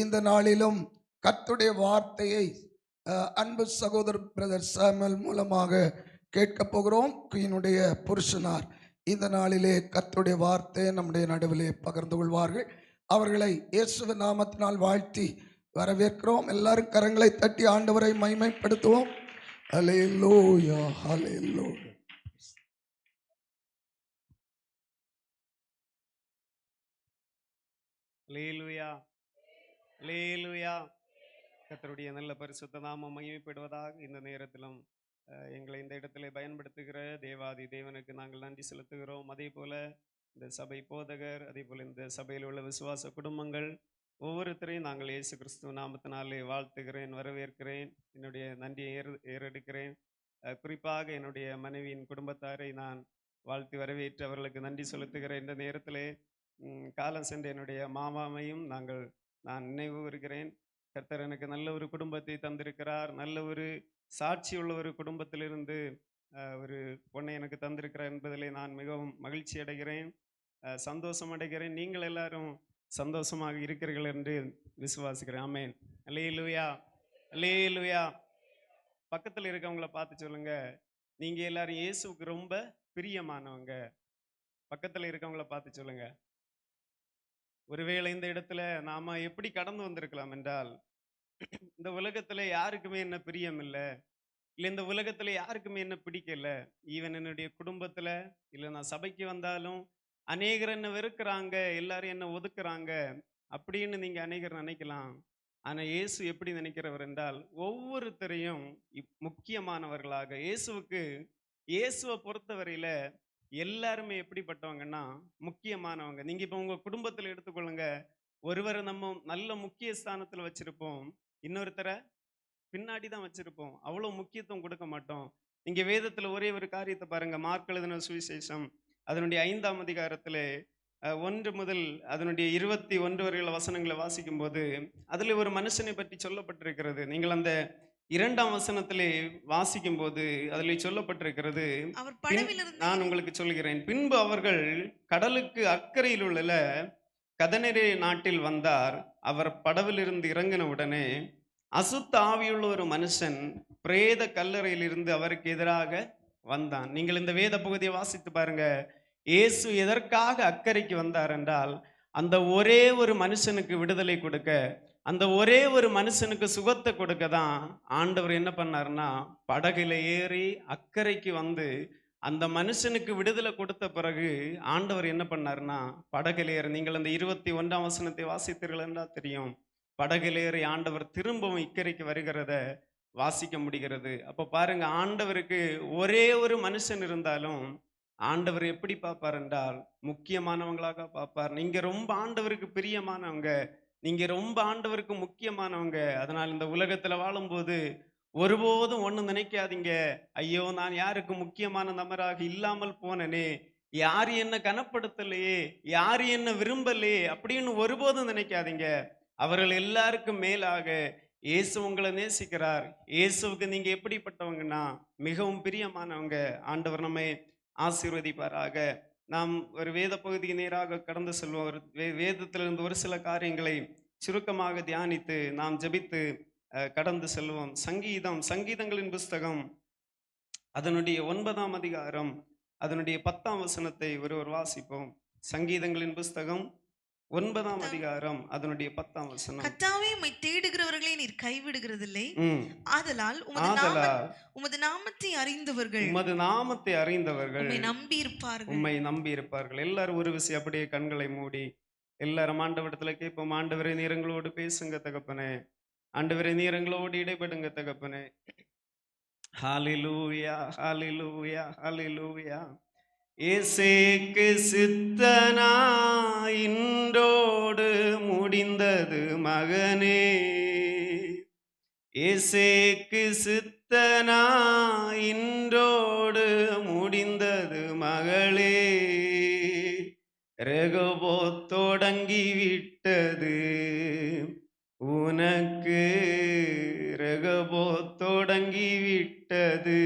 இந்த நாளிலும் கர்த்தருடைய வார்த்தையை அன்பு சகோதரர் பிரதர் சாமுவேல் மூலமாக கேட்க போகிறோம். குயினுடைய புருஷனார் இந்த நாளிலே கர்த்தருடைய வார்த்தையை நம்முடைய நடுவிலே பகிர்ந்து கொள்வார்கள். அவர்களை இயேசுவின் நாமத்தினால் வாழ்த்தி வரவேற்கிறோம். எல்லாரும் கரங்களை தட்டி ஆண்டவரை மகிமைப்படுத்துவோம். ஹல்லேலூயா, ஹல்லேலூயா. அல்லேலூயா, அல்லேலூயா. கர்த்தருடைய நல்ல பரிசுத்த நாமம் மகிமைப்படுவதாக. இந்த நேரத்திலும் எங்களை இந்த இடத்திலே பயன்படுத்துகிற தேவாதி தேவனுக்கு நாங்கள் நன்றி செலுத்துகிறோம். அதே போல இந்த சபை போதகர், அதே போல இந்த சபையில் உள்ள விசுவாச குடும்பங்கள் ஒவ்வொருத்தரையும் நாங்கள் இயேசு கிறிஸ்துவ நாமத்தினாலே வாழ்த்துகிறேன், வரவேற்கிறேன், என்னுடைய நன்றியை ஏறெடுக்கிறேன். குறிப்பாக என்னுடைய மனைவியின் குடும்பத்தாரை நான் வாழ்த்தி வரவேற்று அவர்களுக்கு நன்றி செலுத்துகிறேன். இந்த நேரத்திலே காலம் சென்ற என்னுடைய மாமாவையும் நான் நினைவு வருகிறேன். கர்த்தர் எனக்கு நல்ல ஒரு குடும்பத்தை தந்திருக்கிறார். நல்ல ஒரு சாட்சி உள்ள ஒரு குடும்பத்திலிருந்து ஒரு பொண்ணை எனக்கு தந்திருக்கிறார் என்பதிலே நான் மிகவும் மகிழ்ச்சி அடைகிறேன், சந்தோஷம் அடைகிறேன். நீங்கள் எல்லாரும் சந்தோஷமாக இருக்கிறீர்கள் என்று விசுவாசிக்கிறேன். ஆமென். அல்லேலூயா, அல்லேலூயா. பக்கத்தில் இருக்கவங்கள பார்த்து சொல்லுங்க, நீங்க எல்லாரும் இயேசுவுக்கு ரொம்ப பிரியமானவங்க. பக்கத்தில் இருக்கவங்கள பார்த்து சொல்லுங்க. ஒருவேளை இந்த இடத்துல நாம எப்படி கடந்து வந்திருக்கலாம் என்றால், இந்த உலகத்துல யாருக்குமே என்ன பிரியம் இல்லை, இந்த உலகத்துல யாருக்குமே என்ன பிடிக்கல. ஈவன் என்னுடைய குடும்பத்துல இல்ல நான் சபைக்கு வந்தாலும் அநேகர் என்ன வெறுக்கிறாங்க, எல்லாரும் என்ன ஒதுக்குறாங்க அப்படின்னு நீங்க அநேகர் நினைக்கலாம். ஆனா இயேசு எப்படி நினைக்கிறவர் என்றால், ஒவ்வொருத்தரையும் முக்கியமானவர்களாக இயேசுவை பொறுத்தவரையில எல்லாருமே எப்படிப்பட்டவங்கன்னா முக்கியமானவங்க. நீங்க இப்ப உங்க குடும்பத்துல எடுத்துக்கொள்ளுங்க. ஒருவரை நம்ம நல்ல முக்கிய ஸ்தானத்துல வச்சிருப்போம், இன்னொருத்தரை பின்னாடி தான் வச்சிருப்போம். அவ்வளவு முக்கியத்துவம் கொடுக்க மாட்டோம். நீங்க வேதத்துல ஒரே ஒரு காரியத்தை பாருங்க. மார்க் எழுதின சுவிசேஷம் அதனுடைய 5ஆம் அதிகாரத்திலே 1 முதல் அதனுடைய 21 வரையுள்ள வசனங்களை வாசிக்கும் போது அதுல ஒரு மனுஷனை பற்றி சொல்லப்பட்டிருக்கிறது. நீங்கள் அந்த 2ஆம் வசனத்திலே வாசிக்கும் போது அதில் சொல்லப்பட்டிருக்கிறது, நான் உங்களுக்கு சொல்கிறேன், பின்பு அவர்கள் கடலுக்கு அக்கறையில் உள்ள கதனரே நாட்டில் வந்தார். அவர் படவிலிருந்து இறங்கின உடனே அசுத்த ஆவியுள்ள ஒரு மனுஷன் பிரேத கல்லறையிலிருந்து அவருக்கு எதிராக வந்தான். நீங்கள் இந்த வேத பகுதியை வாசித்து பாருங்க. இயேசு எதற்காக அக்கறைக்கு வந்தார் என்றால், அந்த ஒரே ஒரு மனுஷனுக்கு விடுதலை கொடுக்க, அந்த ஒரே ஒரு மனுஷனுக்கு சுகத்தை கொடுக்க தான் ஆண்டவர் என்ன பண்ணார்னா, படகுல ஏறி அக்கறைக்கு வந்து அந்த மனுஷனுக்கு விடுதலை கொடுத்த பிறகு ஆண்டவர் என்ன பண்ணார்னா, படகுல ஏறி, நீங்கள் அந்த 21ஆம் வசனத்தை வாசித்தீர்கள் என்றால் தெரியும், படகுல ஏறி ஆண்டவர் திரும்பவும் இக்கரைக்கு வருகிறத வாசிக்க முடிகிறது. அப்ப பாருங்க, ஆண்டவருக்கு ஒரே ஒரு மனுஷன் இருந்தாலும் ஆண்டவர் எப்படி பார்ப்பார் என்றால் முக்கியமானவங்களாக பார்ப்பார். நீங்க ரொம்ப ஆண்டவருக்கு பிரியமானவங்க, நீங்க ரொம்ப ஆண்டவருக்கு முக்கியமானவங்க. அதனால் இந்த உலகத்துல வாழும்போது ஒருபோதும் ஒண்ணு நினைக்காதீங்க, ஐயோ நான் யாருக்கு முக்கியமான நபராக இல்லாமல் போனனே, யாரு என்ன கனப்படுத்தலையே, யாரு என்ன விரும்பலையே அப்படின்னு ஒருபோதும் நினைக்காதீங்க. அவர்கள் எல்லாருக்கும் மேலாக இயேசு உங்களை நேசிக்கிறார். இயேசுவுக்கு நீங்க எப்படிப்பட்டவங்கன்னா மிகவும் பிரியமானவங்க. ஆண்டவர் நம்மை ஆசீர்வதிப்பாராக. நாம் ஒரு வேத பகுதிக்கு நேராக கடந்து செல்வோம். வேதத்திலிருந்து ஒரு சில காரியங்களை சுருக்கமாக தியானித்து நாம் ஜெபித்து கடந்து செல்வோம். சங்கீதங்களின் புஸ்தகம் அதனுடைய 9ஆம் அதிகாரம் அதனுடைய 10ஆம் வசனத்தை ஒருவர் வாசிப்போம். சங்கீதங்களின் புஸ்தகம் 9ஆம் அதிகாரம் அதனுடைய 10ஆம் வசனம். கர்த்தாவே, உம்மை தேடுகிறவர்களை நீர் கைவிடுகிறதில்லை. ஆதலால் உமது நாமத்தை அறிந்தவர்கள் உம்மை நம்பி இருப்பார்கள். எல்லாரும் ஒரு விஷயம் அப்படியே கண்களை மூடி எல்லாரும் ஆண்டவரிடத்துல கேட்போம். ஆண்டவரே, நீர் எங்களோடு பேசுங்க தகப்பனே. ஆண்டவரே, நீர் எங்களோடு இடைபடுங்க தகப்பனே. ஹல்லேலூயா, ஹல்லேலூயா, ஹல்லேலூயா. இயேசுவுக்கு சித்தனா இன்றோடு முடிந்தது மகனே, இயேசுவுக்கு சித்தனா இன்றோடு முடிந்தது மகளே, ரெகோபோத் தொடங்கி விட்டது உனக்கு, ரெகோபோத் தொடங்கி விட்டது.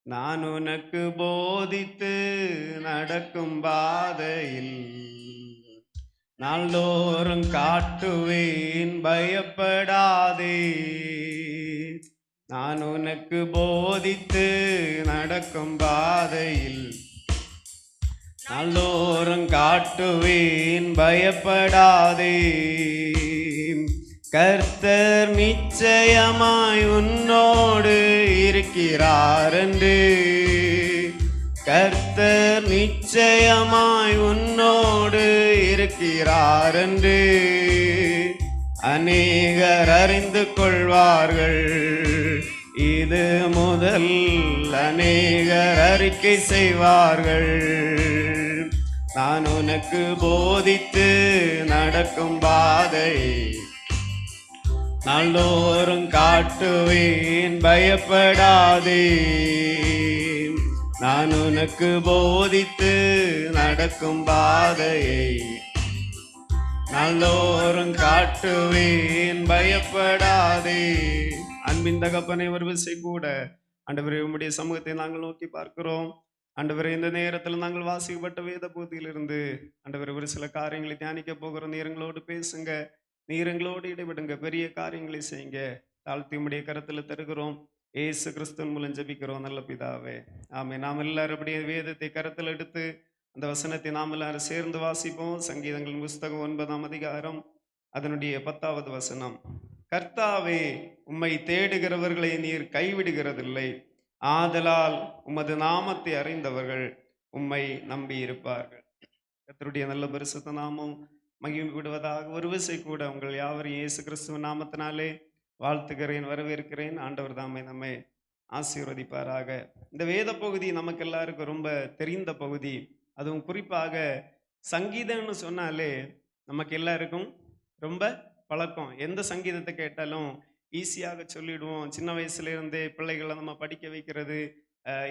நான் உனக்கு போதித்து நடக்கும் பாதையில் நாள்தோறும் காட்டுவேன் பயப்படாதே. நான் உனக்கு போதித்து நடக்கும் பாதையில் நாள்தோறும் காட்டுவேன் பயப்படாதே. கர்த்தர் நிச்சயமாய் உன்னோடு இருக்கிறார் என்று, கர்த்தர் நிச்சயமாய் உன்னோடு இருக்கிறார் என்று அநேகர் அறிந்து கொள்வார்கள். இது முதல் அநேகர் அறிக்கை செய்வார்கள். நான் உனக்கு போதித்து நடக்கும் பாதை நாள்தோறும் காட்டுவேன் பயப்படாதே. நான் உனக்கு போதித்து நடக்கும் பாதையை நாள்தோறும் காட்டுவேன் பயப்படாதே. அன்பின் தகப்பனை ஒரு விசை கூட ஆண்டவரே உம்முடைய சமூகத்தை நாங்கள் நோக்கி பார்க்கிறோம். ஆண்டவரே இந்த நேரத்தில் நாங்கள் வாசிக்கப்பட்ட வேத பகுதியிலிருந்து ஆண்டவரே ஒரு சில காரியங்களை தியானிக்க போகிறோம். நீரங்களோடு பேசுங்க, நீரங்களோடு இடைவிடுங்க, பெரிய காரியங்களை செய்யுங்க. தாழ்த்தி உம்முடைய கரத்தில் தருகிறோம். ஏசு கிறிஸ்துவின் மூலம் ஜெபிக்கிறோம் நல்ல பிதாவே, ஆமென். நாம் எல்லாரும் அப்படியே வேதத்தை கரத்தில் எடுத்து அந்த வசனத்தை நாம் எல்லாரும் சேர்ந்து வாசிப்போம். சங்கீதங்களின் புஸ்தகம் 9ஆம் அதிகாரம் அதனுடைய 10வது வசனம். கர்த்தாவே, உம்மை தேடுகிறவர்களை நீர் கைவிடுகிறதில்லை, ஆதலால் உமது நாமத்தை அறிந்தவர்கள் உம்மை நம்பி இருப்பார்கள். கர்த்தருடைய நல்ல பரிசுத்த நாமம் மகிமைப்படுவதாக. ஒரு விசை கூட உங்கள் யாவரையும் இயேசு கிறிஸ்துவ நாமத்தினாலே வாழ்த்துகிறேன், வரவேற்கிறேன். ஆண்டவர் தாமே நம்மை ஆசீர்வதிப்பாராக. இந்த வேத பகுதி நமக்கு எல்லாருக்கும் ரொம்ப தெரிந்த பகுதி. அதுவும் குறிப்பாக சங்கீதம்னு சொன்னாலே நமக்கு எல்லாருக்கும் ரொம்ப பழக்கம். எந்த சங்கீதத்தை கேட்டாலும் ஈஸியாக சொல்லிடுவோம். சின்ன வயசுல இருந்தே பிள்ளைகளை நம்ம படிக்க வைக்கிறது,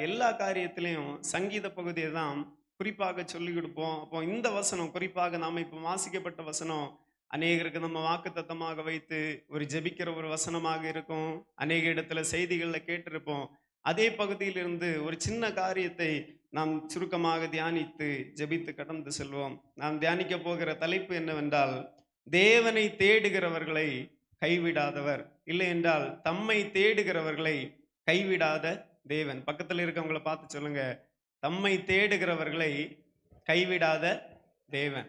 எல்லா காரியத்திலையும் சங்கீத பகுதியை தான் குறிப்பாக சொல்லி கொடுப்போம். அப்போ இந்த வசனம் குறிப்பாக நாம் இப்போ வாசிக்கப்பட்ட வசனம் அநேகருக்கு நம்ம வாக்குத்தத்தமாக வைத்து ஒரு ஜெபிக்கிற ஒரு வசனமாக இருக்கும். அநேக இடத்துல செய்திகளில் கேட்டிருப்போம். அதே பகுதியிலிருந்து ஒரு சின்ன காரியத்தை நாம் சுருக்கமாக தியானித்து ஜெபித்து கடந்து செல்வோம். நாம் தியானிக்க போகிற தலைப்பு என்னவென்றால், தேவனை தேடுகிறவர்களை கைவிடாதவர், இல்லை என்றால் தம்மை தேடுகிறவர்களை கைவிடாத தேவன். பக்கத்தில் இருக்கவங்களை பார்த்து சொல்லுங்க, தம்மை தேடுகிறவர்களை கைவிடாத தேவன்.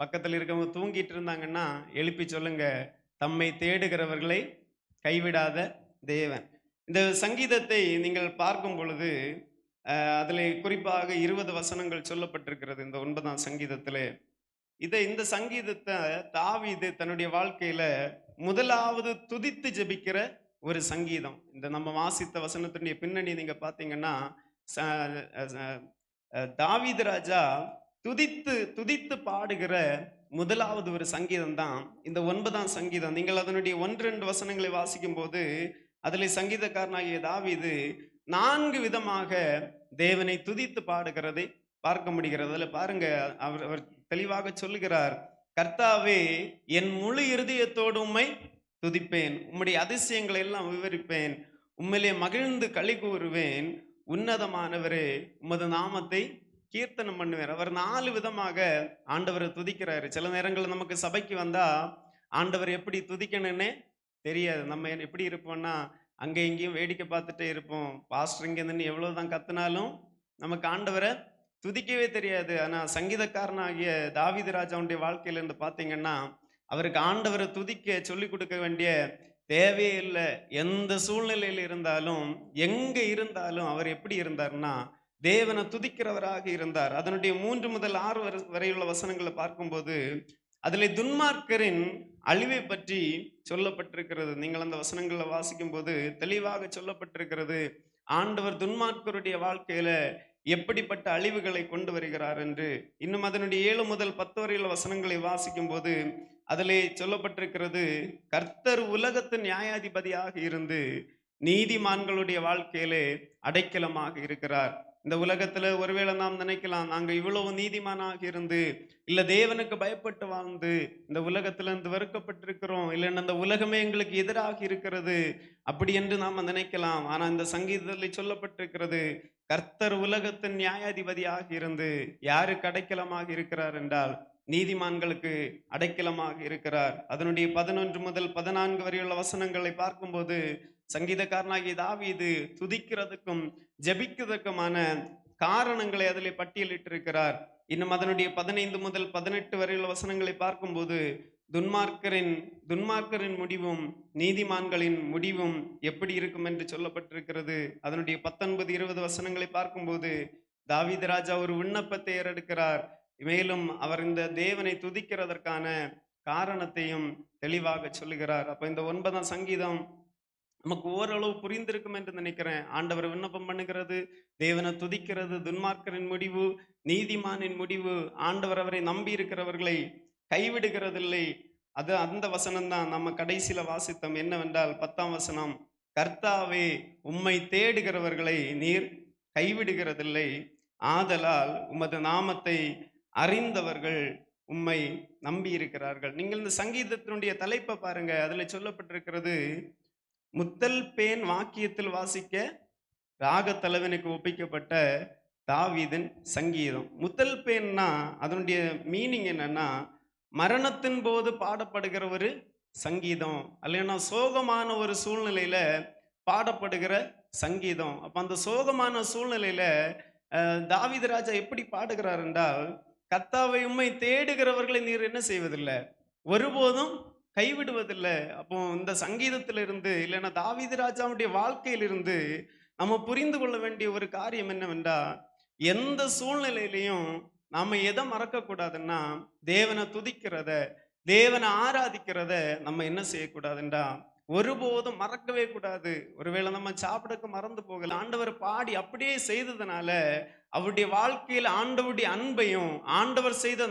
பக்கத்தில் இருக்கவங்க தூங்கிட்டு இருந்தாங்கன்னா எழுப்பி சொல்லுங்க, தம்மை தேடுகிறவர்களை கைவிடாத தேவன். இந்த சங்கீதத்தை நீங்கள் பார்க்கும் பொழுது அதில் குறிப்பாக 20 வசனங்கள் சொல்லப்பட்டிருக்கிறது இந்த 9ஆம் சங்கீதத்திலே. இந்த சங்கீதத்தை தாவீது தன்னுடைய வாழ்க்கையில முதலாவது துதித்து ஜெபிக்கிற ஒரு சங்கீதம். இந்த நம்ம வாசித்த வசனத்தினுடைய பின்னணி நீங்க பார்த்தீங்கன்னா, தாவீது ராஜா துதித்து துதித்து பாடுகிற முதலாவது ஒரு சங்கீதம் தான் இந்த 9ஆம் சங்கீதம். நீங்கள் அதனுடைய 1-2 வசனங்களை வாசிக்கும் போது அதில் சங்கீதக்காரனாகிய தாவீது 4 விதமாக தேவனை துதித்து பாடுகிறதை பார்க்க முடிகிறது. அதில் பாருங்க, அவர் தெளிவாக சொல்லுகிறார், கர்த்தாவே, என் முழு இருதயத்தோடு உம்மை துதிப்பேன், உம்முடைய அதிசயங்களை எல்லாம் விவரிப்பேன், உம்மிலே மகிழ்ந்து களி கூறுவேன், உன்னதமானவரே உமது நாமத்தை கீர்த்தனம் பண்ணுவார். அவர் 4 விதமாக ஆண்டவரை துதிக்கிறாரு. சில நேரங்களில் நமக்கு சபைக்கு வந்தா ஆண்டவர் எப்படி துதிக்கணும்னே தெரியாது. நம்ம எப்படி இருப்போம்னா, அங்கே இங்கேயும் வேடிக்கை பார்த்துட்டே இருப்போம். பாஸ்டர் இங்கே நின்று எவ்வளவுதான் கத்துனாலும் நமக்கு ஆண்டவரை துதிக்கவே தெரியாது. ஆனால் சங்கீதக்காரனாகிய தாவீது ராஜாவுடைய வாழ்க்கையில இருந்து பார்த்தீங்கன்னா, அவருக்கு ஆண்டவரை துதிக்க சொல்லி கொடுக்க வேண்டிய தேவையே இல்லை. எந்த சூழ்நிலையில் இருந்தாலும் எங்க இருந்தாலும் அவர் எப்படி இருந்தார்னா தேவனை துதிக்கிறவராக இருந்தார். அதனுடைய 3 முதல் 6 வரையுள்ள வசனங்களை பார்க்கும்போது அதில் துன்மார்க்கரின் அழிவை பற்றி சொல்லப்பட்டிருக்கிறது. நீங்கள் அந்த வசனங்களை வாசிக்கும் போது தெளிவாக சொல்லப்பட்டிருக்கிறது, ஆண்டவர் துன்மார்க்கருடைய வாழ்க்கையில எப்படிப்பட்ட அழிவுகளை கொண்டு வருகிறார் என்று. இன்னும் அதனுடைய 7 முதல் 10 வரையுள்ள வசனங்களை வாசிக்கும் போது அதிலே சொல்லப்பட்டிருக்கிறது, கர்த்தர் உலகத்தின் நியாயாதிபதியாக இருந்து நீதிமான்களுடைய வாழ்க்கையிலே அடைக்கலமாக இருக்கிறார். இந்த உலகத்துல ஒருவேளை நாம் நினைக்கலாம், நாங்க இவ்வளவு நீதிமானாக இருந்து இல்ல தேவனுக்கு பயப்பட்டு வாழ்ந்து இந்த உலகத்துல இருந்து வெறுக்கப்பட்டிருக்கிறோம், இல்லைன்னா இந்த உலகமே எங்களுக்கு எதிராக இருக்கிறது அப்படி என்று நாம நினைக்கலாம். ஆனா இந்த சங்கீதத்தில் சொல்லப்பட்டிருக்கிறது, கர்த்தர் உலகத்தின் நியாயாதிபதியாக இருந்து யாருக்கு அடைக்கலமாக இருக்கிறார் என்றால் நீதிமான்களுக்கு அடைக்கலமாக இருக்கிறார். அதனுடைய 11 முதல் 14 வரையுள்ள வசனங்களை பார்க்கும்போது சங்கீதக்காரனாகிய தாவீது துதிக்கிறதுக்கும் ஜெபிக்கிறதுக்குமான காரணங்களை அதிலே பட்டியலிட்டிருக்கிறார். இன்னும் அதனுடைய 15 முதல் 18 வரையுள்ள வசனங்களை பார்க்கும்போது துன்மார்க்கரின் முடிவும் நீதிமான்களின் முடிவும் எப்படி இருக்கும் என்று சொல்லப்பட்டிருக்கிறது. அதனுடைய 19 20 வசனங்களை பார்க்கும்போது தாவீது ராஜா ஒரு விண்ணப்பத்தை ஏறெடுக்கிறார். மேலும் அவர் இந்த தேவனை துதிக்கிறதற்கான காரணத்தையும் தெளிவாக சொல்லுகிறார். அப்ப இந்த 9ஆம் சங்கீதம் நமக்கு ஓரளவு புரிந்திருக்கும் என்று நினைக்கிறேன். ஆண்டவர் விண்ணப்பம் பண்ணுகிறது, தேவனை துதிக்கிறது, துன்மார்க்கரின் முடிவு, நீதிமானின் முடிவு, ஆண்டவர் அவரை நம்பி இருக்கிறவர்களை கைவிடுகிறதில்லை. அது அந்த வசனம் தான் நம்ம கடைசியில வாசித்தோம். என்னவென்றால் 10ஆம் வசனம், கர்த்தாவே உம்மை தேடுகிறவர்களை நீர் கைவிடுகிறதில்லை, ஆதலால் உமது நாமத்தை அறிந்தவர்கள் உம்மை நம்பி இருக்கிறார்கள். நீங்கள் இந்த சங்கீதத்தினுடைய தலைப்பை பாருங்க. அதுல சொல்லப்பட்டிருக்கிறது, முத்தல் பேன் வாக்கியத்தில் வாசிக்க ராகத்தலைவனுக்கு ஒப்பிக்கப்பட்ட தாவீதின் சங்கீதம். முத்தல் பேன்னா அதனுடைய மீனிங் என்னன்னா, மரணத்தின் போது பாடப்படுகிற ஒரு சங்கீதம், அல்லைன்னா சோகமான ஒரு சூழ்நிலையில பாடப்படுகிற சங்கீதம். அப்ப அந்த சோகமான சூழ்நிலையில தாவீது ராஜா எப்படி பாடுகிறார் என்றால், கர்த்தாவை உம்மை தேடுகிறவர்களை நீர் என்ன செய்வதில்லை, ஒருபோதும் கைவிடுவதில்லை. அப்போ இந்த சங்கீதத்திலிருந்து, இல்லைன்னா தாவீது ராஜாவுடைய வாழ்க்கையிலிருந்து நம்ம புரிந்து கொள்ள வேண்டிய ஒரு காரியம் என்னவென்றா, எந்த சூழ்நிலையிலையும் நாம எதை மறக்க கூடாதுன்னா, தேவனை துதிக்கிறத, தேவனை ஆராதிக்கிறத நம்ம என்ன செய்யக்கூடாதுன்றா, ஒருபோதும் மறக்கவே கூடாது. ஒருவேளை நம்ம சாப்பிடக்கு மறந்து போகல, ஆண்டவர் பாடி அப்படியே செய்ததுனால அவருடைய வாழ்க்கையில் ஆண்டவருடைய அன்பையும் ஆண்டவர் செய்த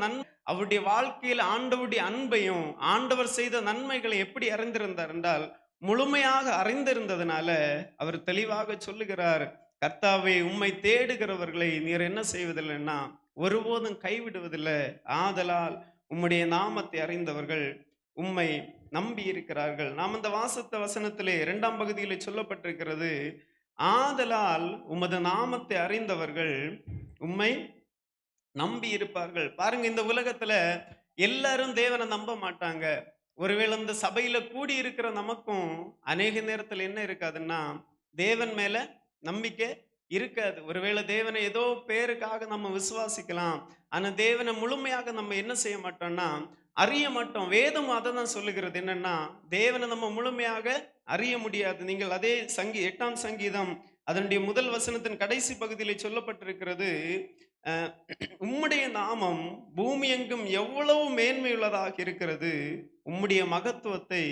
அவருடைய வாழ்க்கையில் ஆண்டவருடைய அன்பையும் ஆண்டவர் செய்த நன்மைகளை எப்படி அறிந்திருந்தார் என்றால், முழுமையாக அறிந்திருந்ததுனால அவர் தெளிவாக சொல்லுகிறார், கர்த்தாவே உம்மை தேடுகிறவர்களை நீர் என்ன செய்வதில்லைன்னா ஒருபோதும் கைவிடுவதில்லை, ஆதலால் உம்முடைய நாமத்தை அறிந்தவர்கள் உம்மை நம்பி இருக்கிறார்கள். நாம் இந்த வாசத்த வசனத்திலே 2ஆம் பகுதியிலே சொல்லப்பட்டிருக்கிறது, ஆதலால் உமது நாமத்தை அறிந்தவர்கள் உம்மை நம்பி இருப்பார்கள். பாருங்க, இந்த உலகத்துல எல்லாரும் தேவனை நம்ப மாட்டாங்க. ஒருவேளை இந்த சபையில கூடி இருக்கிற நமக்கும் அநேக நேரத்துல என்ன இருக்காதுன்னா, தேவன் மேல நம்பிக்கை இருக்காது. ஒருவேளை தேவனை ஏதோ பேருக்காக நம்ம விசுவாசிக்கலாம், ஆனா தேவனை முழுமையாக நம்ம என்ன செய்ய மாட்டோம்னா அறிய மாட்டோம். வேதம் அதை தான் சொல்லுகிறது. என்னன்னா, தேவனை நம்ம முழுமையாக அறிய முடியாது. நீங்கள் அதே 8ஆம் சங்கீதம் அதனுடைய முதல் வசனத்தின் கடைசி பகுதியிலே சொல்லப்பட்டிருக்கிறது, உம்முடைய நாமம் பூமி எங்கும் எவ்வளவு மேன்மையுள்ளதாக இருக்கிறது, உம்முடைய மகத்துவத்தை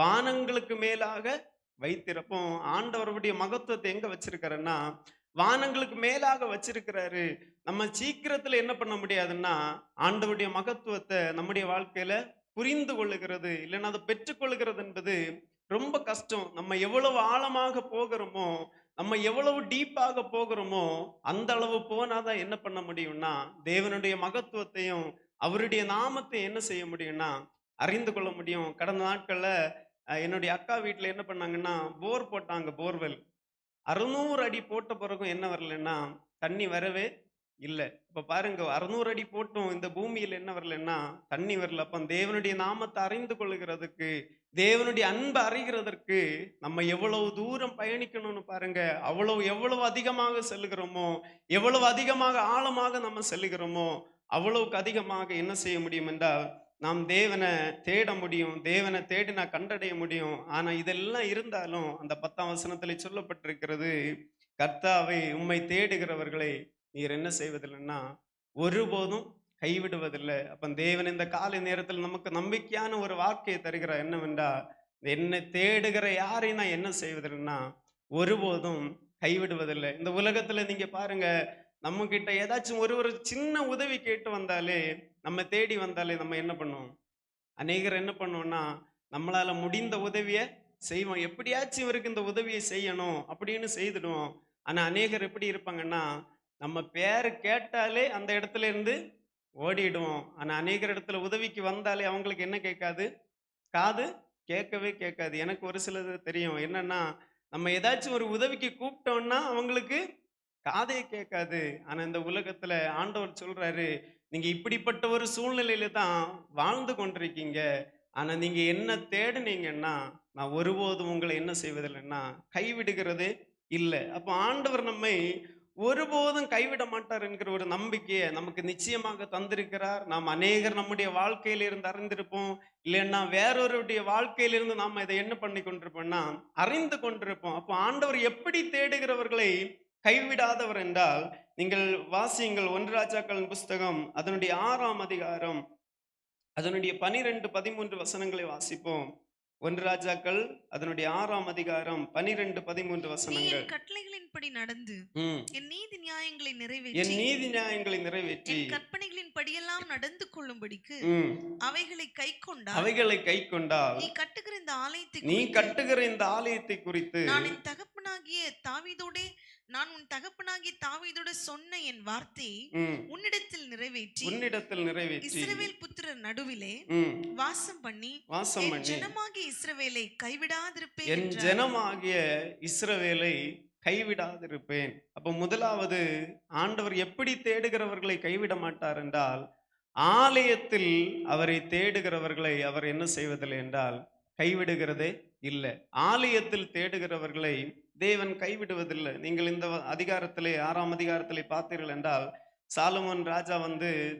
வானங்களுக்கு மேலாக வைத்திருப்போம். ஆண்டவருடைய மகத்துவத்தை எங்க வச்சிருக்கிறன்னா வானங்களுக்கு மேலாக வச்சிருக்கிறாரு. நம்ம சீக்கிரத்துல என்ன பண்ண முடியாதுன்னா ஆண்டவருடைய மகத்துவத்தை நம்முடைய வாழ்க்கையில புரிந்து கொள்ளுகிறது, இல்லைன்னா அதை பெற்றுக்கொள்ளுகிறது என்பது ரொம்ப கஷ்டம். நம்ம எவ்வளவு ஆழமாக போகிறோமோ, நம்ம எவ்வளவு டீப்பாக போகிறோமோ, அந்த அளவு போனாதான் என்ன பண்ண முடியும்னா தேவனுடைய மகத்துவத்தையும் அவருடைய நாமத்தையும் என்ன செய்ய முடியும்னா அறிந்து கொள்ள முடியும். கடந்த நாட்கள்ல என்னுடைய அக்கா வீட்டுல என்ன பண்ணாங்கன்னா, போர் போட்டாங்க, போர்வெல். 600 அடி போட்ட பிறகும் என்ன வரலன்னா தண்ணி வரவே இல்லை. இப்ப பாருங்க, 600 அடி போட்டும் இந்த பூமியில் என்ன வரலன்னா தண்ணி வரல. அப்ப தேவனுடைய நாமத்தை அறிந்து கொள்ளுகிறதுக்கு, தேவனுடைய அன்பை அறிகிறதற்கு நம்ம எவ்வளவு தூரம் பயணிக்கணும்னு பாருங்க. எவ்வளவு அதிகமாக செல்லுகிறோமோ, எவ்வளவு அதிகமாக ஆழமாக நம்ம செல்லுகிறோமோ, அவ்வளவுக்கு அதிகமாக என்ன செய்ய முடியும் என்றால் நாம் தேவனை தேட முடியும், தேவனை தேடினா கண்டடைய முடியும். ஆனா இதெல்லாம் இருந்தாலும் அந்த 10ஆம் வசனத்துல சொல்லப்பட்டிருக்கிறது, கர்த்தாவை உம்மை தேடுகிறவர்களை நீர் என்ன செய்வதில்லைன்னா ஒருபோதும் கைவிடுவதில்லை. அப்ப தேவன் இந்த காலை நேரத்தில் நமக்கு நம்பிக்கையான ஒரு வார்த்தையை தருகிறார். என்னவென்றா, என்னை தேடுகிற யாரையும் நான் என்ன செய்வதில்லைன்னா ஒருபோதும் கைவிடுவதில்லை. இந்த உலகத்துல நீங்க பாருங்க, நம்ம கிட்ட ஏதாச்சும் ஒரு சின்ன உதவி கேட்டு வந்தாலே, நம்ம தேடி வந்தாலே நம்ம என்ன பண்ணுவோம், அநேகர் என்ன பண்ணுவோம்னா நம்மளால முடிந்த உதவியை செய்வோம். எப்படியாச்சும் இவருக்கு இந்த உதவியை செய்யணும் அப்படின்னு செய்துடுவோம். ஆனா அநேகர் எப்படி இருப்பாங்கன்னா, நம்ம பேரு கேட்டாலே அந்த இடத்துல இருந்து ஓடிடுவோம். ஆனா அநேகர் இடத்துல உதவிக்கு வந்தாலே அவங்களுக்கு என்ன கேட்காது, காது கேட்கவே கேட்காது. எனக்கு ஒரு சிலது தெரியும். என்னன்னா, நம்ம ஏதாச்சும் ஒரு உதவிக்கு கூப்பிட்டோம்னா அவங்களுக்கு காதே கேட்காது. ஆனா இந்த உலகத்துல ஆண்டவர் சொல்றாரு, நீங்க இப்படிப்பட்ட ஒரு சூழ்நிலையில தான் வாழ்ந்து கொண்டிருக்கீங்க. ஆனா நீங்க என்ன தேடுனீங்கன்னா, நான் ஒருபோதும் உங்களை என்ன செய்வதில்லைன்னா கைவிடுகிறதே இல்ல. அப்போ ஆண்டவர் நம்மை ஒருபோதும் கைவிட மாட்டார் என்கிற ஒரு நம்பிக்கையை நமக்கு நிச்சயமாக தந்திருக்கிறார். நாம் அநேகர் நம்முடைய வாழ்க்கையில இருந்து அறிந்திருப்போம். இல்லைன்னா வேறொருடைய வாழ்க்கையிலிருந்து நாம் இதை என்ன பண்ணி கொண்டிருப்போம்னா அறிந்து கொண்டிருப்போம். அப்போ ஆண்டவர் எப்படி தேடுகிறவர்களை கைவிடாதவர் என்றால், நீங்கள் வாசியுங்கள் 1 ராஜாக்களின் புஸ்தகம் அதனுடைய 6ஆம் அதிகாரம் அதனுடைய 12, 13 வசனங்களை வாசிப்போம். 1 ராஜாக்கள் அதனுடைய 6ஆம் அதிகாரம் 12, 13 நீ வசனங்கள். என் கட்டளைகளின்படி நடந்து ம். என் நீதி நியாயங்களை என் நிறைவேற்றி நீதி நியாயங்களை நிறைவேற்றி என் கற்பனைகளின் படியெல்லாம் நடந்து கொள்ளும்படிக்கு ம், அவைகளை கைக்கொண்டால் அவைகளை கைக்கொண்டால் நீ கட்டுகிற இந்த ஆலயத்தை நீ குறித்து கட்டுகிற இந்த ஆலயத்தை குறித்து நான் உன் தகப்பனாகிய தாவீதோட சொன்ன என் வார்த்தையை ம், உன்னிடத்தில் நிறைவேற்றி உன்னிடத்தில் நிறைவேற்றி இஸ்ரவேல் புத்திரர் நடுவிலே ம், வாசம் பண்ணி வாசம் என் பண்ணி ஜனமாகிய இஸ்ரவேலை கைவிடாதிருப்பேன் என் என்றார். ஜனமாகிய இஸ்ரவேலை கைவிடாதிருப்பேன். அப்ப முதலாவது ஆண்டவர் எப்படி தேடுகிறவர்களை கைவிட மாட்டார் என்றால், ஆலயத்தில் அவரை தேடுகிறவர்களை அவர் என்ன செய்வதில்லை என்றால் கைவிடுகிறதே இல்லை. ஆலயத்தில் தேடுகிறவர்களை தேவன் கைவிடுவதில்லை. நீங்கள் இந்த அதிகாரத்திலே 6ஆம் அதிகாரத்திலே பார்த்தீர்கள் என்றால், சாலமோன் ராஜா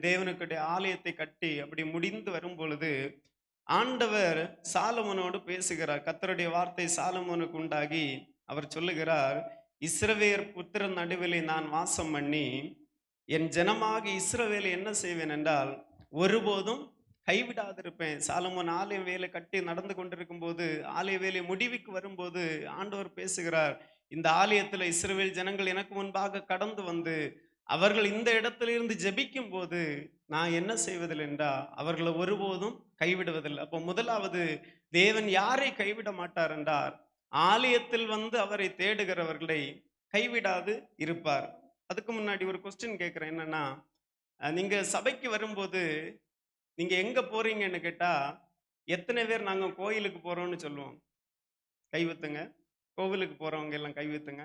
தேவனுக்குடைய ஆலயத்தை கட்டி அப்படி முடிந்து வரும் பொழுது ஆண்டவர் சாலமோனோடு பேசுகிறார். கர்த்தருடைய வார்த்தை சாலமோனுக்கு உண்டாகி அவர் சொல்லுகிறார், இஸ்ரவேல் புத்திரன் நடுவிலே நான் வாசம் பண்ணி என் ஜனமாகி இஸ்ரவேலை என்ன செய்வேன் என்றால் ஒருபோதும் கைவிடாதிருப்பேன். சாலமோன் ஆலய வேலை கட்டி நடந்து கொண்டிருக்கும் போது, ஆலய வேலை முடிவுக்கு வரும்போது ஆண்டவர் பேசுகிறார், இந்த ஆலயத்துல இஸ்ரவேல் ஜனங்கள் எனக்கு முன்பாக கடந்து வந்து அவர்கள் இந்த இடத்திலிருந்து ஜெபிக்கும் போது நான் என்ன செய்வதில்லை என்றா அவர்களை ஒருபோதும் கைவிடுவதில்லை. அப்போ முதலாவது தேவன் யாரை கைவிட மாட்டார் என்றார், ஆலயத்தில் அவரை தேடுகிறவர்களை கைவிடாது இருப்பார். அதுக்கு முன்னாடி ஒரு கொஸ்டின் கேட்கிறேன். என்னன்னா, நீங்க சபைக்கு வரும்போது நீங்க எங்க போறீங்கன்னு கேட்டா எத்தனை பேர் நாங்க கோயிலுக்கு போறோம்னு சொல்லுவோம்? கைவித்துங்க. கோவிலுக்கு போறவங்க எல்லாம் கைவித்துங்க.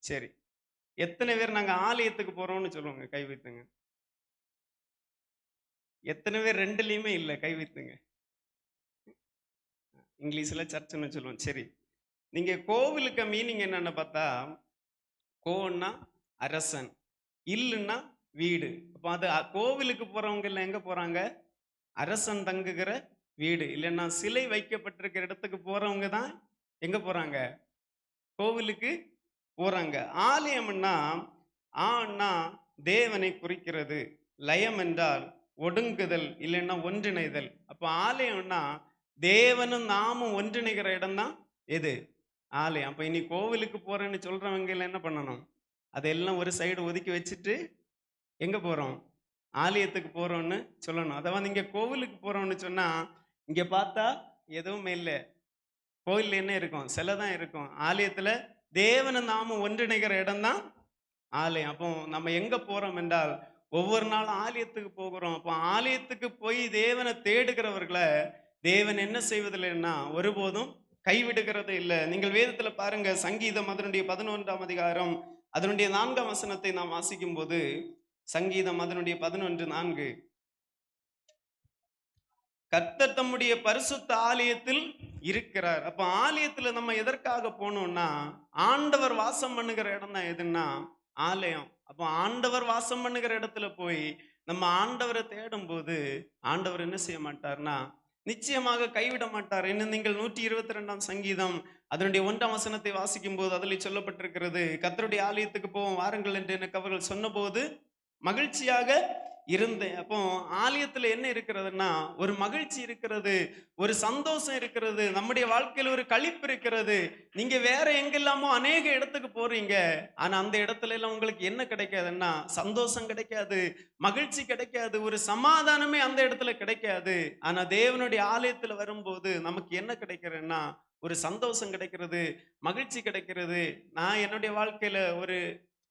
சரி, எத்தனை பேர் நாங்க ஆலயத்துக்கு போறோம்னு சொல்லுவாங்க? கைவித்துங்க. எத்தனை பேர் ரெண்டுலயுமே இல்லை? கைவித்துங்க. இங்கிலீஷ்ல சர்ச்சுன்னு சொல்லுவோம். சரி, நீங்க கோவிலுக்கு மீனிங் என்னன்னு பார்த்தா, கோன்னா அரசன், இல்லுன்னா வீடு. அப்ப அது கோவிலுக்கு போறவங்க எல்லாம் எங்க போறாங்க? அரசன் தங்குகிற வீடு, இல்லைன்னா சிலை வைக்கப்பட்டிருக்கிற இடத்துக்கு போறவங்க தான் எங்க போறாங்க? கோவிலுக்கு போறாங்க. ஆலயம்னா ஆன்னா தேவனை குறிக்கிறது, லயம் என்றால் ஒடுங்குதல், இல்லைன்னா ஒன்றிணைதல். அப்ப ஆலயம்னா தேவனும் நாமும் ஒன்றிணைகிற இடம் தான் எது? ஆலயம். அப்ப இனி கோவிலுக்கு போறேன்னு சொல்றவங்க எல்லாம் என்ன பண்ணணும்? அதெல்லாம் ஒரு சைடு ஒதுக்கி வச்சுட்டு எங்க போறோம்? ஆலயத்துக்கு போறோம்னு சொல்லணும். அதாவது இங்க கோவிலுக்கு போறோம்னு சொன்னா இங்க பார்த்தா எதுவுமே இல்லை. கோயில்ல என்ன இருக்கும்? சிலை தான் இருக்கும். ஆலயத்துல தேவனும் நாமும் ஒன்றிணைகிற இடம் தான் ஆலயம். அப்போ நம்ம எங்க போறோம் என்றால் ஒவ்வொரு நாளும் ஆலயத்துக்கு போகிறோம். அப்போ ஆலயத்துக்கு போய் தேவனை தேடுகிறவர்களை தேவன் என்ன செய்வதில்லைன்னா ஒருபோதும் கைவிடுகிறது இல்லை. நீங்கள் வேதத்துல பாருங்க, சங்கீதம் அதனுடைய 11ஆம் அதிகாரம் அதனுடைய 4ஆம் வசனத்தை நாம் வாசிக்கும் போது, சங்கீதம் அதனுடைய 11:4, கர்த்தர் தம்முடைய பரிசுத்த ஆலயத்தில் இருக்கிறார். அப்ப ஆலயத்துல நம்ம எதற்காக போனோம்னா, ஆண்டவர் வாசம் பண்ணுகிற இடம் தான் எதுன்னா ஆலயம். அப்போ ஆண்டவர் வாசம் பண்ணுகிற இடத்துல போய் நம்ம ஆண்டவரை தேடும் போது ஆண்டவர் என்ன செய்ய மாட்டார்னா நிச்சயமாக கைவிட மாட்டார். இன்னும் நீங்கள் 122ஆம் சங்கீதம் அதனுடைய 1ஆம் வசனத்தை வாசிக்கும் போது அதில் சொல்லப்பட்டிருக்கிறது, கர்த்தருடைய ஆலயத்துக்கு போவோம் வாருங்கள் என்று எனக்கு அவர்கள் சொன்னபோது மகிழ்ச்சியாக இருந்தேன். அப்போ ஆலயத்துல என்ன இருக்கிறதுன்னா ஒரு மகிழ்ச்சி இருக்கிறது, ஒரு சந்தோஷம் இருக்கிறது, நம்முடைய வாழ்க்கையில ஒரு களிப்பு இருக்கிறது. நீங்க வேற எங்கெல்லாமோ அநேக இடத்துக்கு போறீங்க, ஆனா அந்த இடத்துல எல்லாம் உங்களுக்கு என்ன கிடைக்காதுன்னா சந்தோஷம் கிடைக்காது, மகிழ்ச்சி கிடைக்காது, ஒரு சமாதானமே அந்த இடத்துல கிடைக்காது. ஆனா தேவனுடைய ஆலயத்துல வரும்போது நமக்கு என்ன கிடைக்கிறதுன்னா ஒரு சந்தோஷம் கிடைக்கிறது, மகிழ்ச்சி கிடைக்கிறது. நான் என்னுடைய வாழ்க்கையில ஒரு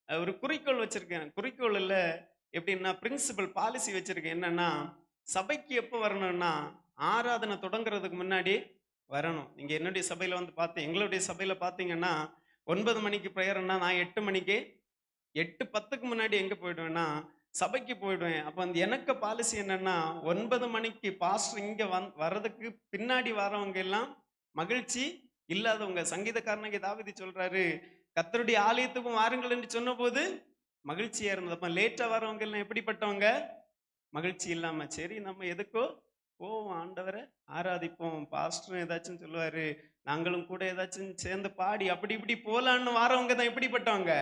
ஒரு குறிக்கோள் வச்சிருக்கேன். குறிக்கோள் இல்ல, எப்படின்னா பிரின்சிபல் பாலிசி வச்சிருக்கேன். என்னன்னா, சபைக்கு எப்போ வரணும்னா ஆராதனை தொடங்குறதுக்கு முன்னாடி வரணும். நீங்க என்னுடைய சபையில எங்களுடைய சபையில பாத்தீங்கன்னா 9 மணிக்கு ப்ரேயர்னா நான் 8 மணிக்கு 8:10க்கு முன்னாடி எங்க போயிடுவேன்னா சபைக்கு போயிடுவேன். அப்ப அந்த எனக்கு பாலிசி என்னன்னா 9 மணிக்கு பாஸ்டர் இங்க வர்றதுக்கு பின்னாடி வரவங்க எல்லாம் மகிழ்ச்சி இல்லாதவங்க. சங்கீதக்காரனாகிய தாவீது சொல்றாரு, கர்த்தருடைய ஆலயத்துக்கும் வாருங்கள் என்று சொன்னபோது மகிழ்ச்சியா இருந்தது. அப்ப லேட்டா வரவங்க எல்லாம் எப்படிப்பட்டவங்க? மகிழ்ச்சி இல்லாம, சரி நம்ம எதுக்கோ போவோம், ஆண்டவரை ஆராதிப்போம், பாஸ்டர் ஏதாச்சும் சொல்லுவாரு, நாங்களும் கூட ஏதாச்சும் சேர்ந்து பாடி அப்படி இப்படி போலான்னு வாரவங்க தான் எப்படிப்பட்டவங்க?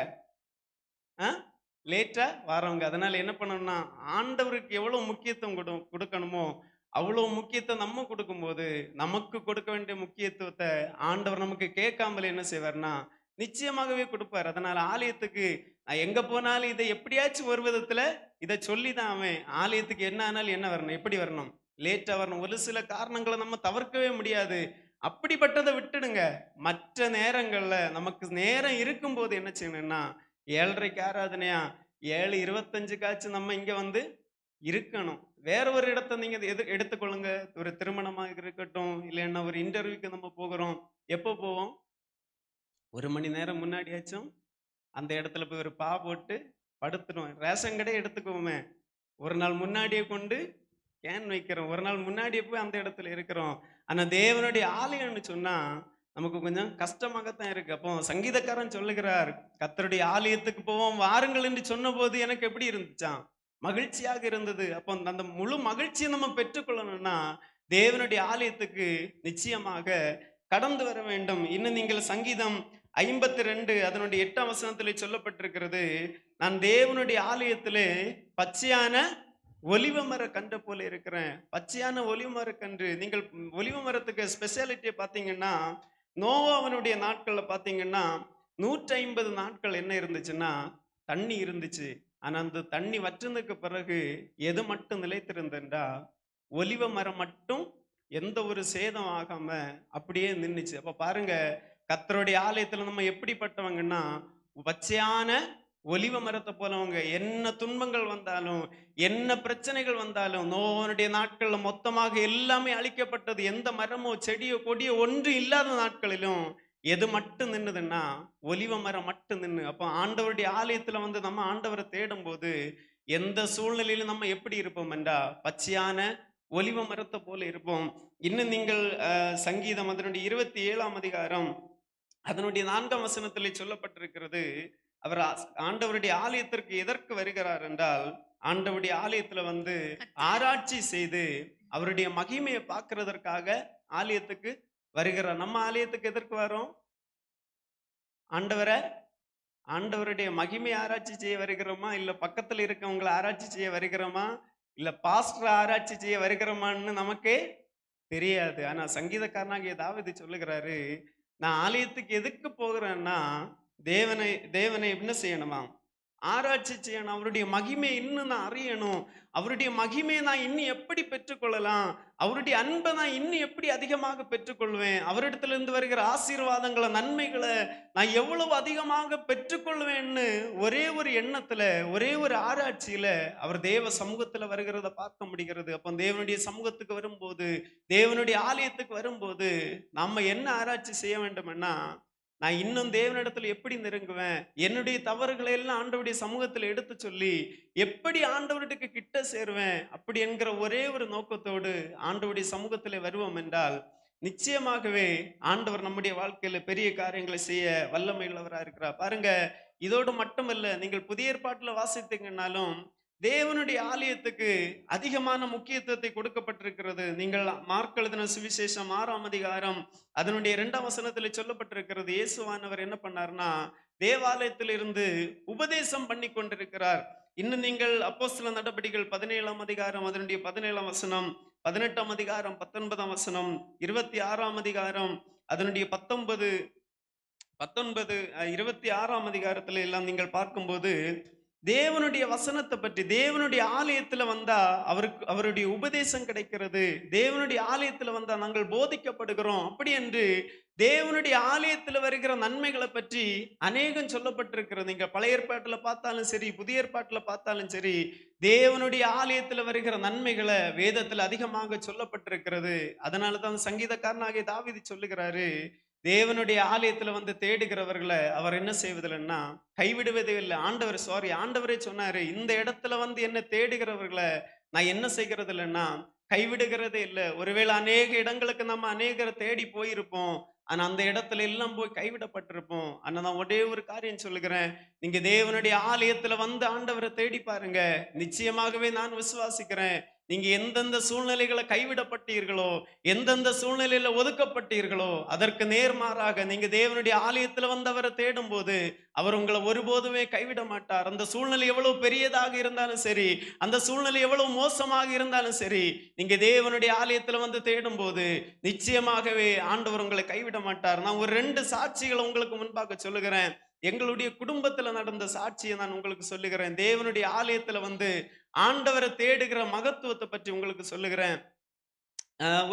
லேட்டா வாரவங்க. அதனால என்ன பண்ணணும்னா, ஆண்டவருக்கு எவ்வளவு முக்கியத்துவம் கொடுக்கணுமோ அவ்வளவு முக்கியத்துவம் நம்ம கொடுக்கும்போது, நமக்கு கொடுக்க வேண்டிய முக்கியத்துவத்தை ஆண்டவர் நமக்கு கேட்காமல் என்ன செய்வார்னா நிச்சயமாகவே கொடுப்பார். அதனால ஆலயத்துக்கு நான் எங்க போனாலும் இதை எப்படியாச்சும் ஒரு விதத்துல இதை சொல்லிதான் அவன் ஆலயத்துக்கு என்ன ஆனாலும் என்ன வரணும், எப்படி வரணும், லேட்டா வரணும். ஒரு சில காரணங்களை நம்ம தவிர்க்கவே முடியாது. அப்படிப்பட்டதை விட்டுடுங்க. மற்ற நேரங்கள்ல நமக்கு நேரம் இருக்கும்போது என்ன செய்யணும்னா, 7:30க்கு ஆராதனையா 7:25 நம்ம இங்க வந்து இருக்கணும். வேற ஒரு இடத்த நீங்க எடுத்துக்கொள்ளுங்க. ஒரு திருமணமாக இருக்கட்டும், இல்லைன்னா ஒரு இன்டர்வியூக்கு நம்ம போகிறோம். எப்போ போவோம்? 1 மணி நேரம் முன்னாடியாச்சும் அந்த இடத்துல போய் ஒரு போட்டு படுத்துடும். ரேஷன் கடை எடுத்துக்குவோமே, ஒரு நாள் முன்னாடியே கொண்டு கேன் வைக்கிறோம், ஒரு நாள் முன்னாடியே போய் அந்த இடத்துல இருக்கிறோம். ஆனா தேவனுடைய ஆலயம்னு சொன்னா நமக்கு கொஞ்சம் கஷ்டமாகத்தான் இருக்கு. அப்போ சங்கீதக்காரன் சொல்லுகிறார், கர்த்தருடைய ஆலயத்துக்கு போவோம் வாருங்கள் என்று சொன்ன போது எனக்கு எப்படி இருந்துச்சாம்? மகிழ்ச்சியாக இருந்தது. அப்போ அந்த முழு மகிழ்ச்சியை நம்ம பெற்றுக்கொள்ளணும்னா தேவனுடைய ஆலயத்துக்கு நிச்சயமாக கடந்து வர வேண்டும். இன்னும் நீங்கள் சங்கீதம் 52 அதனுடைய 8ஆம் வசனத்திலே சொல்லப்பட்டிருக்கிறது, நான் தேவனுடைய ஆலயத்திலே பச்சையான ஒலிவ மர கன்று போல இருக்கிறேன். பச்சையான ஒலிவ மர கன்று. நீங்கள் ஒலிவ மரத்துக்கு ஸ்பெஷாலிட்டியை பார்த்தீங்கன்னா, நோவாவினுடைய நாட்கள்ல பார்த்தீங்கன்னா 150 நாட்கள் என்ன இருந்துச்சுன்னா தண்ணி இருந்துச்சு. ஆனா அந்த தண்ணி வற்றதுக்கு பிறகு எது மட்டும் நிலைத்திருந்தா, ஒலிவ மரம் மட்டும் எந்த ஒரு சேதம் ஆகாம அப்படியே நின்னுச்சு. அப்ப பாருங்க, கர்த்தருடைய ஆலயத்துல நம்ம எப்படிப்பட்டவங்கன்னா பச்சையான ஒலிவ மரத்தை போலவங்க. என்ன துன்பங்கள் வந்தாலும், என்ன பிரச்சனைகள் வந்தாலும், நோவனுடைய நாட்கள்ல மொத்தமாக எல்லாமே அழிக்கப்பட்டது. எந்த மரமோ செடியோ கொடியோ ஒன்று இல்லாத நாட்களிலும் எது மட்டும் நின்னுதுன்னா ஒலிவ மரம் மட்டும் நின்னு. அப்போ ஆண்டவருடைய ஆலயத்துல வந்து நம்ம ஆண்டவரை தேடும் போது எந்த சூழ்நிலையிலும் நம்ம எப்படி இருப்போம் என்றா பச்சையான ஒலிவ மரத்தை போல இருப்போம். இன்னும் நீங்கள் சங்கீதம் அதனுடைய 27ஆம் அதிகாரம் அதனுடைய 4ஆம் வசனத்திலே சொல்லப்பட்டிருக்கிறது, அவர் ஆண்டவருடைய ஆலயத்திற்கு எதற்கு வருகிறார் என்றால், ஆண்டவருடைய ஆலயத்துல வந்து ஆராய்ச்சி செய்து அவருடைய மகிமையை பார்க்கிறதற்காக ஆலயத்துக்கு வருகிறார். நம்ம ஆலயத்துக்கு எதற்கு வரோம்? ஆண்டவருடைய மகிமை ஆராய்ச்சி செய்ய வருகிறோமா, இல்ல பக்கத்துல இருக்கவங்களை ஆராய்ச்சி செய்ய வருகிறோமா, இல்ல பாஸ்டர் ஆராய்ச்சி செய்ய வருகிறோமான்னு நமக்கே தெரியாது. ஆனா சங்கீதக்காரனாகிய தாவீது சொல்லுகிறாரு, நான் ஆலயத்துக்கு எதுக்கு போகிறேன்னா தேவனை தேவனை என்ன செய்யணுமா, ஆராய்ச்சி செய்யணும். அவருடைய மகிமை இன்னும் நான் அறியணும். அவருடைய மகிமையை நான் இன்னும் எப்படி பெற்றுக்கொள்ளலாம், அவருடைய அன்பை நான் இன்னும் எப்படி அதிகமாக பெற்றுக்கொள்வேன், அவரிடத்துல இருந்து வருகிற ஆசீர்வாதங்களை நன்மைகளை நான் எவ்வளவு அதிகமாக பெற்றுக்கொள்வேன்னு ஒரே ஒரு எண்ணத்துல ஒரே ஒரு ஆராய்ச்சியில அவர் தேவ சமூகத்துல வருகிறத பார்க்க முடிகிறது. அப்போ தேவனுடைய சமூகத்துக்கு வரும்போது, தேவனுடைய ஆலயத்துக்கு வரும்போது நம்ம என்ன ஆராய்ச்சி செய்ய வேண்டும்னா, நான் இன்னும் தேவனிடத்துல எப்படி நெருங்குவேன், என்னுடைய தவறுகளை எல்லாம் ஆண்டவருடைய சமூகத்துல எடுத்து சொல்லி எப்படி ஆண்டவருக்கு கிட்ட சேருவேன், அப்படி என்கிற ஒரே ஒரு நோக்கத்தோடு ஆண்டவருடைய சமூகத்துல வருவோம் என்றால் நிச்சயமாகவே ஆண்டவர் நம்முடைய வாழ்க்கையில பெரிய காரியங்களை செய்ய வல்லமை உள்ளவராக இருக்கிறார். பாருங்க, இதோடு மட்டுமல்ல, நீங்கள் புதிய ஏற்பாட்டுல வாசித்தீங்கன்னாலும் தேவனுடைய ஆலயத்துக்கு அதிகமான முக்கியத்துவத்தை கொடுக்கப்பட்டிருக்கிறது. நீங்கள் மார்க் எழுதின சுவிசேஷம் 6ஆம் அதிகாரம் அதனுடைய 2ஆம் வசனத்தில் சொல்லப்பட்டிருக்கிறது, இயேசுவானவர் என்ன பண்ணார்னா தேவாலயத்திலிருந்து உபதேசம் பண்ணி கொண்டிருக்கிறார். இன்னும் நீங்கள் அப்போஸ்தல நடபடிகள் 17ஆம் அதிகாரம் அதனுடைய 17ஆம் வசனம், 18ஆம் அதிகாரம் 19ஆம் வசனம், 26ஆம் அதிகாரம் அதனுடைய 19 26ஆம் அதிகாரத்துல எல்லாம் நீங்கள் பார்க்கும்போது தேவனுடைய வசனத்தை பற்றி, தேவனுடைய ஆலயத்துல வந்தா அவருடைய உபதேசம் கிடைக்கிறது, தேவனுடைய ஆலயத்துல வந்தா நாங்கள் போதிக்கப்படுகிறோம், அப்படி என்று தேவனுடைய ஆலயத்துல வருகிற நன்மைகளை பற்றி அநேகம் சொல்லப்பட்டிருக்கிறது. நீங்க பழைய ஏற்பாட்டுல பார்த்தாலும் சரி, புதிய ஏற்பாட்டுல பார்த்தாலும் சரி, தேவனுடைய ஆலயத்துல வருகிற நன்மைகளை வேதத்துல அதிகமாக சொல்லப்பட்டிருக்கிறது. அதனாலதான் சங்கீதக்காரனாகிய தாவீது சொல்லுகிறாரு, தேவனுடைய ஆலயத்துல வந்து தேடுகிறவர்களை அவர் என்ன செய்வதில்லைன்னா கைவிடுவதே இல்லை. ஆண்டவரே சொன்னாரு, இந்த இடத்துல வந்து என்ன தேடுகிறவர்களை நான் என்ன செய்கிறது இல்லைன்னா கைவிடுகிறதே இல்லை. ஒருவேளை அநேக இடங்களுக்கு நம்ம அநேகரை தேடி போயிருப்போம். ஆனா அந்த இடத்துல எல்லாம் போய் கைவிடப்பட்டிருப்போம். ஆனா நான் ஒரே ஒரு காரியம் சொல்லுகிறேன், நீங்க தேவனுடைய ஆலயத்துல வந்து ஆண்டவரை தேடி பாருங்க. நிச்சயமாகவே நான் விசுவாசிக்கிறேன், நீங்க எந்தெந்த சூழ்நிலைகளை கைவிடப்பட்டீர்களோ, எந்தெந்த சூழ்நிலையில ஒதுக்கப்பட்டீர்களோ, அதற்கு நேர்மாறாக நீங்க தேவனுடைய ஆலயத்துல வந்து அவரை தேடும் போது அவர் உங்களை ஒருபோதுமே கைவிட மாட்டார். அந்த சூழ்நிலை எவ்வளவு பெரியதாக இருந்தாலும் சரி, அந்த சூழ்நிலை எவ்வளவு மோசமாக இருந்தாலும் சரி, நீங்க தேவனுடைய ஆலயத்துல வந்து தேடும் போது நிச்சயமாகவே ஆண்டவர் உங்களை கைவிட மாட்டார். நான் ஒரு 2 சாட்சிகளை உங்களுக்கு முன்பாக சொல்லுகிறேன். எங்களுடைய குடும்பத்துல நடந்த சாட்சியை நான் உங்களுக்கு சொல்லுகிறேன். தேவனுடைய ஆலயத்துல வந்து ஆண்டவரை தேடுகிற மகத்துவத்தை பற்றி உங்களுக்கு சொல்லுகிறேன்.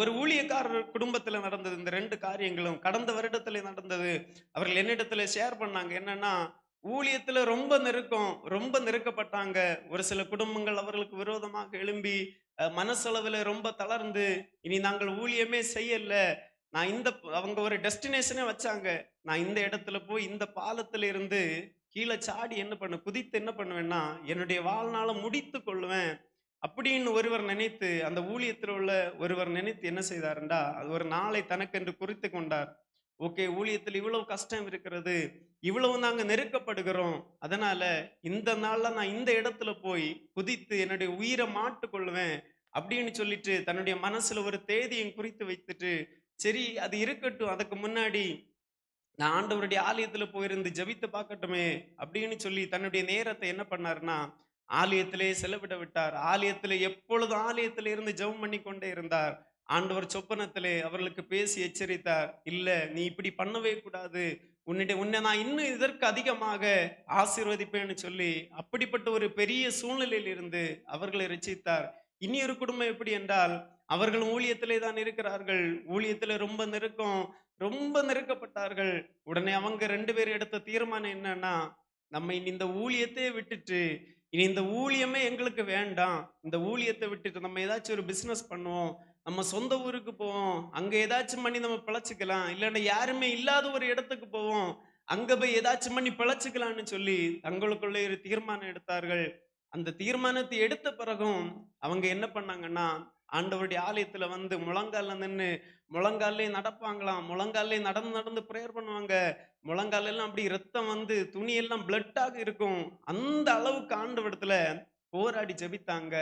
ஒரு ஊழியக்காரர் குடும்பத்துல நடந்தது இந்த 2 காரியங்களும் கடந்த வருடத்துல நடந்தது. அவர்கள் என்னிடத்துல ஷேர் பண்ணாங்க. என்னன்னா, ஊழியத்துல ரொம்ப நெருக்கப்பட்டாங்க. ஒரு சில குடும்பங்கள் அவர்களுக்கு விரோதமாக எழும்பி மனசளவுல ரொம்ப தளர்ந்து, இனி நாங்கள் ஊழியமே செய்யல. நான் அவங்க ஒரு டெஸ்டினேஷனே வச்சாங்க. நான் இந்த இடத்துல போய் இந்த பாலத்துல இருந்து கீழே சாடி குதித்து என்ன பண்ணுவேன்னா என்னுடைய வாழ்நாளை முடித்து கொள்ளுவேன் அப்படின்னு ஒருவர் நினைத்து, அந்த ஊழியத்தில் உள்ள ஒருவர் நினைத்து என்ன செய்தாருண்டா, அது ஒரு நாளை தனக்கென்று குறித்து கொண்டார். ஓகே, ஊழியத்தில் இவ்வளவு கஷ்டம் இருக்கிறது, இவ்வளவு நாங்க நெருக்கப்படுகிறோம், அதனால இந்த நாள்ல நான் இந்த இடத்துல போய் குதித்து என்னுடைய உயிரை மாட்டு கொள்ளுவேன் அப்படின்னு சொல்லிட்டு தன்னுடைய மனசுல ஒரு தேதியும் குறித்து வைத்துட்டு, சரி அது இருக்கட்டும், அதுக்கு முன்னாடி நான் ஆண்டவருடைய ஆலயத்துல போயிருந்து ஜெபித்து பார்க்கட்டுமே அப்படின்னு சொல்லி தன்னுடைய நேரத்தை என்ன பண்ணாருன்னா ஆலயத்திலே செலவிட விட்டார். எப்பொழுதும் ஆலயத்திலே இருந்து ஜெபம் பண்ணி கொண்டே இருந்தார். ஆண்டவர் சொப்பனத்திலே அவர்களுக்கு பேசி எச்சரித்தார், இல்ல நீ இப்படி பண்ணவே கூடாது, உன்னை நான் இன்னும் இதற்கு அதிகமாக ஆசீர்வதிப்பேன்னு சொல்லி அப்படிப்பட்ட ஒரு பெரிய சூழ்நிலையில் இருந்து அவர்களை ரட்சித்தார். இனி ஒரு குடும்பம் எப்படி என்றால், அவர்கள் ஊழியத்திலே தான் இருக்கிறார்கள். ஊழியத்திலே ரொம்ப நெருக்கப்பட்டார்கள். உடனே அவங்க 2 பேரும் எடுத்த தீர்மானம் என்னன்னா, நம்ம இனி இந்த ஊழியத்தையே விட்டுட்டு, இனி இந்த ஊழியமே எங்களுக்கு வேண்டாம், இந்த ஊழியத்தை விட்டுட்டு நம்ம ஏதாச்சும் ஒரு பிசினஸ் பண்ணுவோம், நம்ம சொந்த ஊருக்கு போவோம், அங்க ஏதாச்சும் பண்ணி நம்ம பிழைச்சுக்கலாம், இல்லைன்னா யாருமே இல்லாத ஒரு இடத்துக்கு போவோம், அங்க போய் ஏதாச்சும் பண்ணி பிழைச்சுக்கலாம்னு சொல்லி தங்களுக்குள்ளே ஒரு தீர்மானம் எடுத்தார்கள். அந்த தீர்மானத்தை எடுத்த பிறகும் அவங்க என்ன பண்ணாங்கன்னா, ஆண்டவருடைய ஆலயத்துல வந்து முழங்கால்ல நின்னு முழங்காலே நடப்பாங்களாம். முழங்காலே நடந்து நடந்து பிரேயர் பண்ணுவாங்க. முழங்கால் எல்லாம் அப்படி ரத்தம் வந்து துணி எல்லாம் பிளட்டாக இருக்கும். அந்த அளவுக்கு ஆண்டவரிடத்துல போராடி ஜெபித்தாங்க.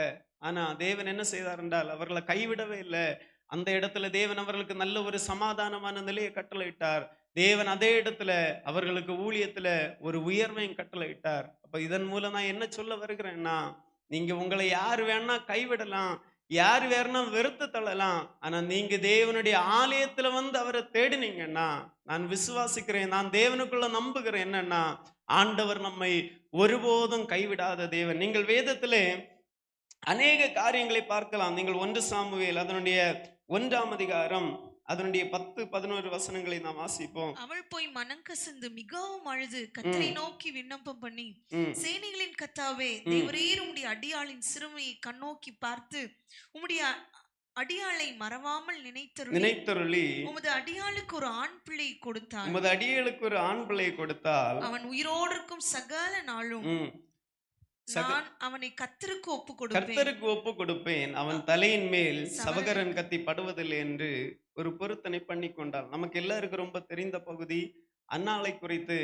ஆனா தேவன் என்ன செய்தார் என்றால் அவர்களை கைவிடவே இல்லை. அந்த இடத்துல தேவன் அவர்களுக்கு நல்ல ஒரு சமாதானமான நிலையை கட்டளையிட்டார். தேவன் அதே இடத்துல அவர்களுக்கு ஊழியத்துல ஒரு உயர்வையும் கட்டளையிட்டார். அப்ப இதன் மூலம் நான் என்ன சொல்ல வருகிறேன்னா, நீங்க உங்களை யார் வேணா கைவிடலாம், யார் வேறனா வெறுத்து தள்ளலாம், ஆனா நீங்க தேவனுடைய ஆலயத்துல வந்து அவரை தேடினீங்கன்னா, நான் விசுவாசிக்கிறேன், நான் தேவனுக்குள்ள நம்புகிறேன் என்னன்னா, ஆண்டவர் நம்மை ஒருபோதும் கைவிடாத தேவன். நீங்கள் வேதத்திலே அநேக காரியங்களை பார்க்கலாம். நீங்கள் 1 சாமுவேல் அதனுடைய 1ஆம் அதிகாரம் அதனுடைய 10, 11 வசனங்களை நாம் வாசிப்போம். அவள் போய் மனங்கசந்து மிகவும் அழுது கர்த்தரை நோக்கி விண்ணப்பம் பண்ணி, சேனைகளின் கர்த்தாவே, தேவரீர் உம்முடைய அடியாளின் சிறுமையை கண்ணோக்கி பார்த்து உம்முடைய அடியாளை மறவாமல் நினைத்தருளி உமது அடியாளுக்கு ஒரு ஆண் பிள்ளை கொடுத்தார். உமது அடியாளுக்கு ஒரு ஆண் பிள்ளை கொடுத்தால் அவன் உயிரோடு இருக்கும் சகல நாளும் நான் அவனை கர்த்தருக்கு ஒப்பு கொடுப்பேன், அவன் தலையின் மேல் சவகரன் கத்தி படுவதில்லை என்று ஒரு பொருத்தனை பண்ணி கொண்டார். நமக்கு எல்லாருக்கும் ரொம்ப தெரிந்த பகுதி அன்னாளை குறித்து.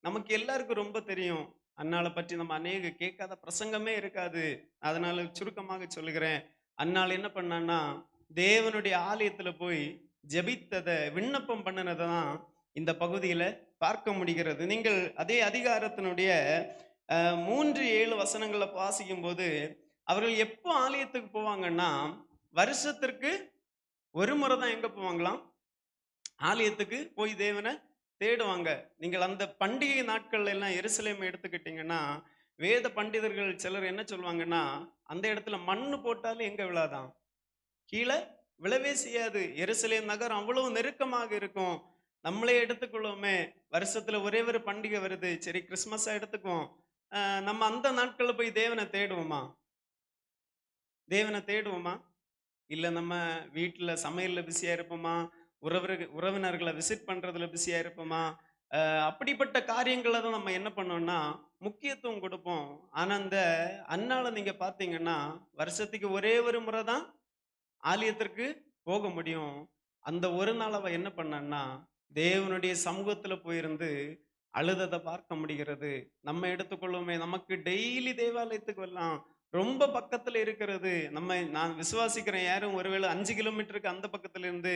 நமக்கு எல்லாருக்கும் ரொம்ப தெரியும். அன்னாளை பற்றி நம்ம அநேக கேட்காத பிரசங்கமே இருக்காது. அதனால சுருக்கமாக சொல்லுகிறேன். அன்னாள் என்ன பண்ணான்னா, தேவனுடைய ஆலயத்துல போய் ஜெபித்ததை விண்ணப்பம் பண்ணினதை தான் இந்த பகுதியில பார்க்க முடிகிறது. நீங்கள் அதே அதிகாரத்தினுடைய 3-7 வசனங்களை வாசிக்கும் போது அவர்கள் எப்போ ஆலயத்துக்கு போவாங்கன்னா, வருஷத்திற்கு ஒரு முறை தான் எங்க போவாங்களாம், ஆலயத்துக்கு போய் தேவனை தேடுவாங்க. நீங்கள் அந்த பண்டிகை நாட்கள்ல எல்லாம் எருசலேம் எடுத்துக்கிட்டீங்கன்னா, வேத பண்டிதர்கள் சிலர் என்ன சொல்லுவாங்கன்னா, அந்த இடத்துல மண்ணு போட்டாலும் எங்க விழாதான், கீழே விழவே செய்யாது. எருசலேம் நகரம் அவ்வளவு நெருக்கமாக இருக்கும். நம்மளே எடுத்துக்கொள்வோமே, வருஷத்துல ஒரே ஒரு பண்டிகை வருது, சரி கிறிஸ்மஸா எடுத்துக்குவோம், நம்ம அந்த நாட்கள்ல போய் தேவனை தேடுவோமா? இல்ல நம்ம வீட்டுல சமையல்ல பிஸியா இருப்போமா, உறவினர்களை விசிட் பண்றதுல பிஸியா இருப்போமா? அப்படிப்பட்ட காரியங்களை தான் நம்ம என்ன பண்ணோம்னா முக்கியத்துவம் கொடுப்போம். ஆனா இந்த அன்னால நீங்க பாத்தீங்கன்னா வருஷத்துக்கு ஒரே ஒரு முறை தான் ஆலயத்திற்கு போக முடியும். அந்த ஒரு நாள் அவ என்ன பண்ணான்னா, தேவனுடைய சமூகத்துல போயிருந்து அழுதத பார்க்க முடிகிறது. நம்ம எடுத்துக்கொள்வோமே, நமக்கு டெய்லி தேவாலயத்துக்கு வரலாம். ரொம்ப பக்கத்துல இருக்கிறது. நான் விசுவாசிக்கிறேன். யாரும் ஒருவேளை 5 கிலோமீட்டருக்கு அந்த பக்கத்துல இருந்து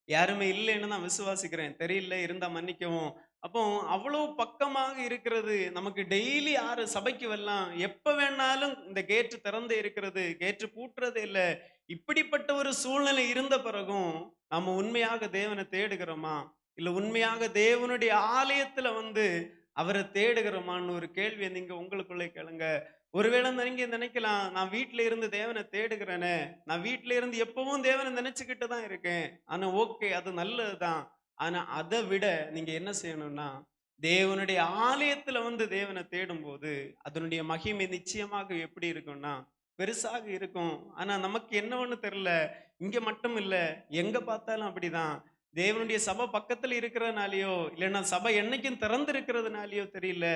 யாருமே இல்லைன்னு நான் விசுவாசிக்கிறேன். தெரியல, இருந்தா மன்னிக்கவும். அப்போ அவ்வளவு பக்கமாக இருக்கிறது. நமக்கு டெய்லி யாரு சபைக்கு வரலாம். எப்ப வேணாலும் இந்த கேட் திறந்தே இருக்கிறது. கேட் பூட்டுறதே இல்ல. இப்படிப்பட்ட ஒரு சூழ்நிலை இருந்த பிறகும் நம்ம உண்மையாக தேவனை தேடுகிறோமா? இல்ல உண்மையாக தேவனுடைய ஆலயத்துல வந்து அவரை தேடுகிறோமான்னு ஒரு கேள்வியை நீங்க உங்களுக்குள்ளே கேளுங்க. ஒருவேளை நீங்க நினைக்கலாம், நான் வீட்ல இருந்து தேவனை தேடுகிறேனே, நான் வீட்ல இருந்து எப்பவும் தேவனை நினைச்சுக்கிட்டு தான் இருக்கேன். ஆனா ஓகே, அது நல்லதுதான். ஆனா அதை விட நீங்க என்ன செய்யணும்னா, தேவனுடைய ஆலயத்துல வந்து தேவனை தேடும்போது அதனுடைய மகிமை நிச்சயமாக எப்படி இருக்கும்னா பெருசாக இருக்கும். ஆனா நமக்கு என்ன ஒண்ணு தெரியல, இங்க மட்டும் இல்ல, எங்க பார்த்தாலும் அப்படிதான். தேவனுடைய சபை பக்கத்துல இருக்கிறதுனாலயோ இல்லைன்னா சபை என்னைக்கும் திறந்து இருக்கிறதுனாலயோ தெரியல,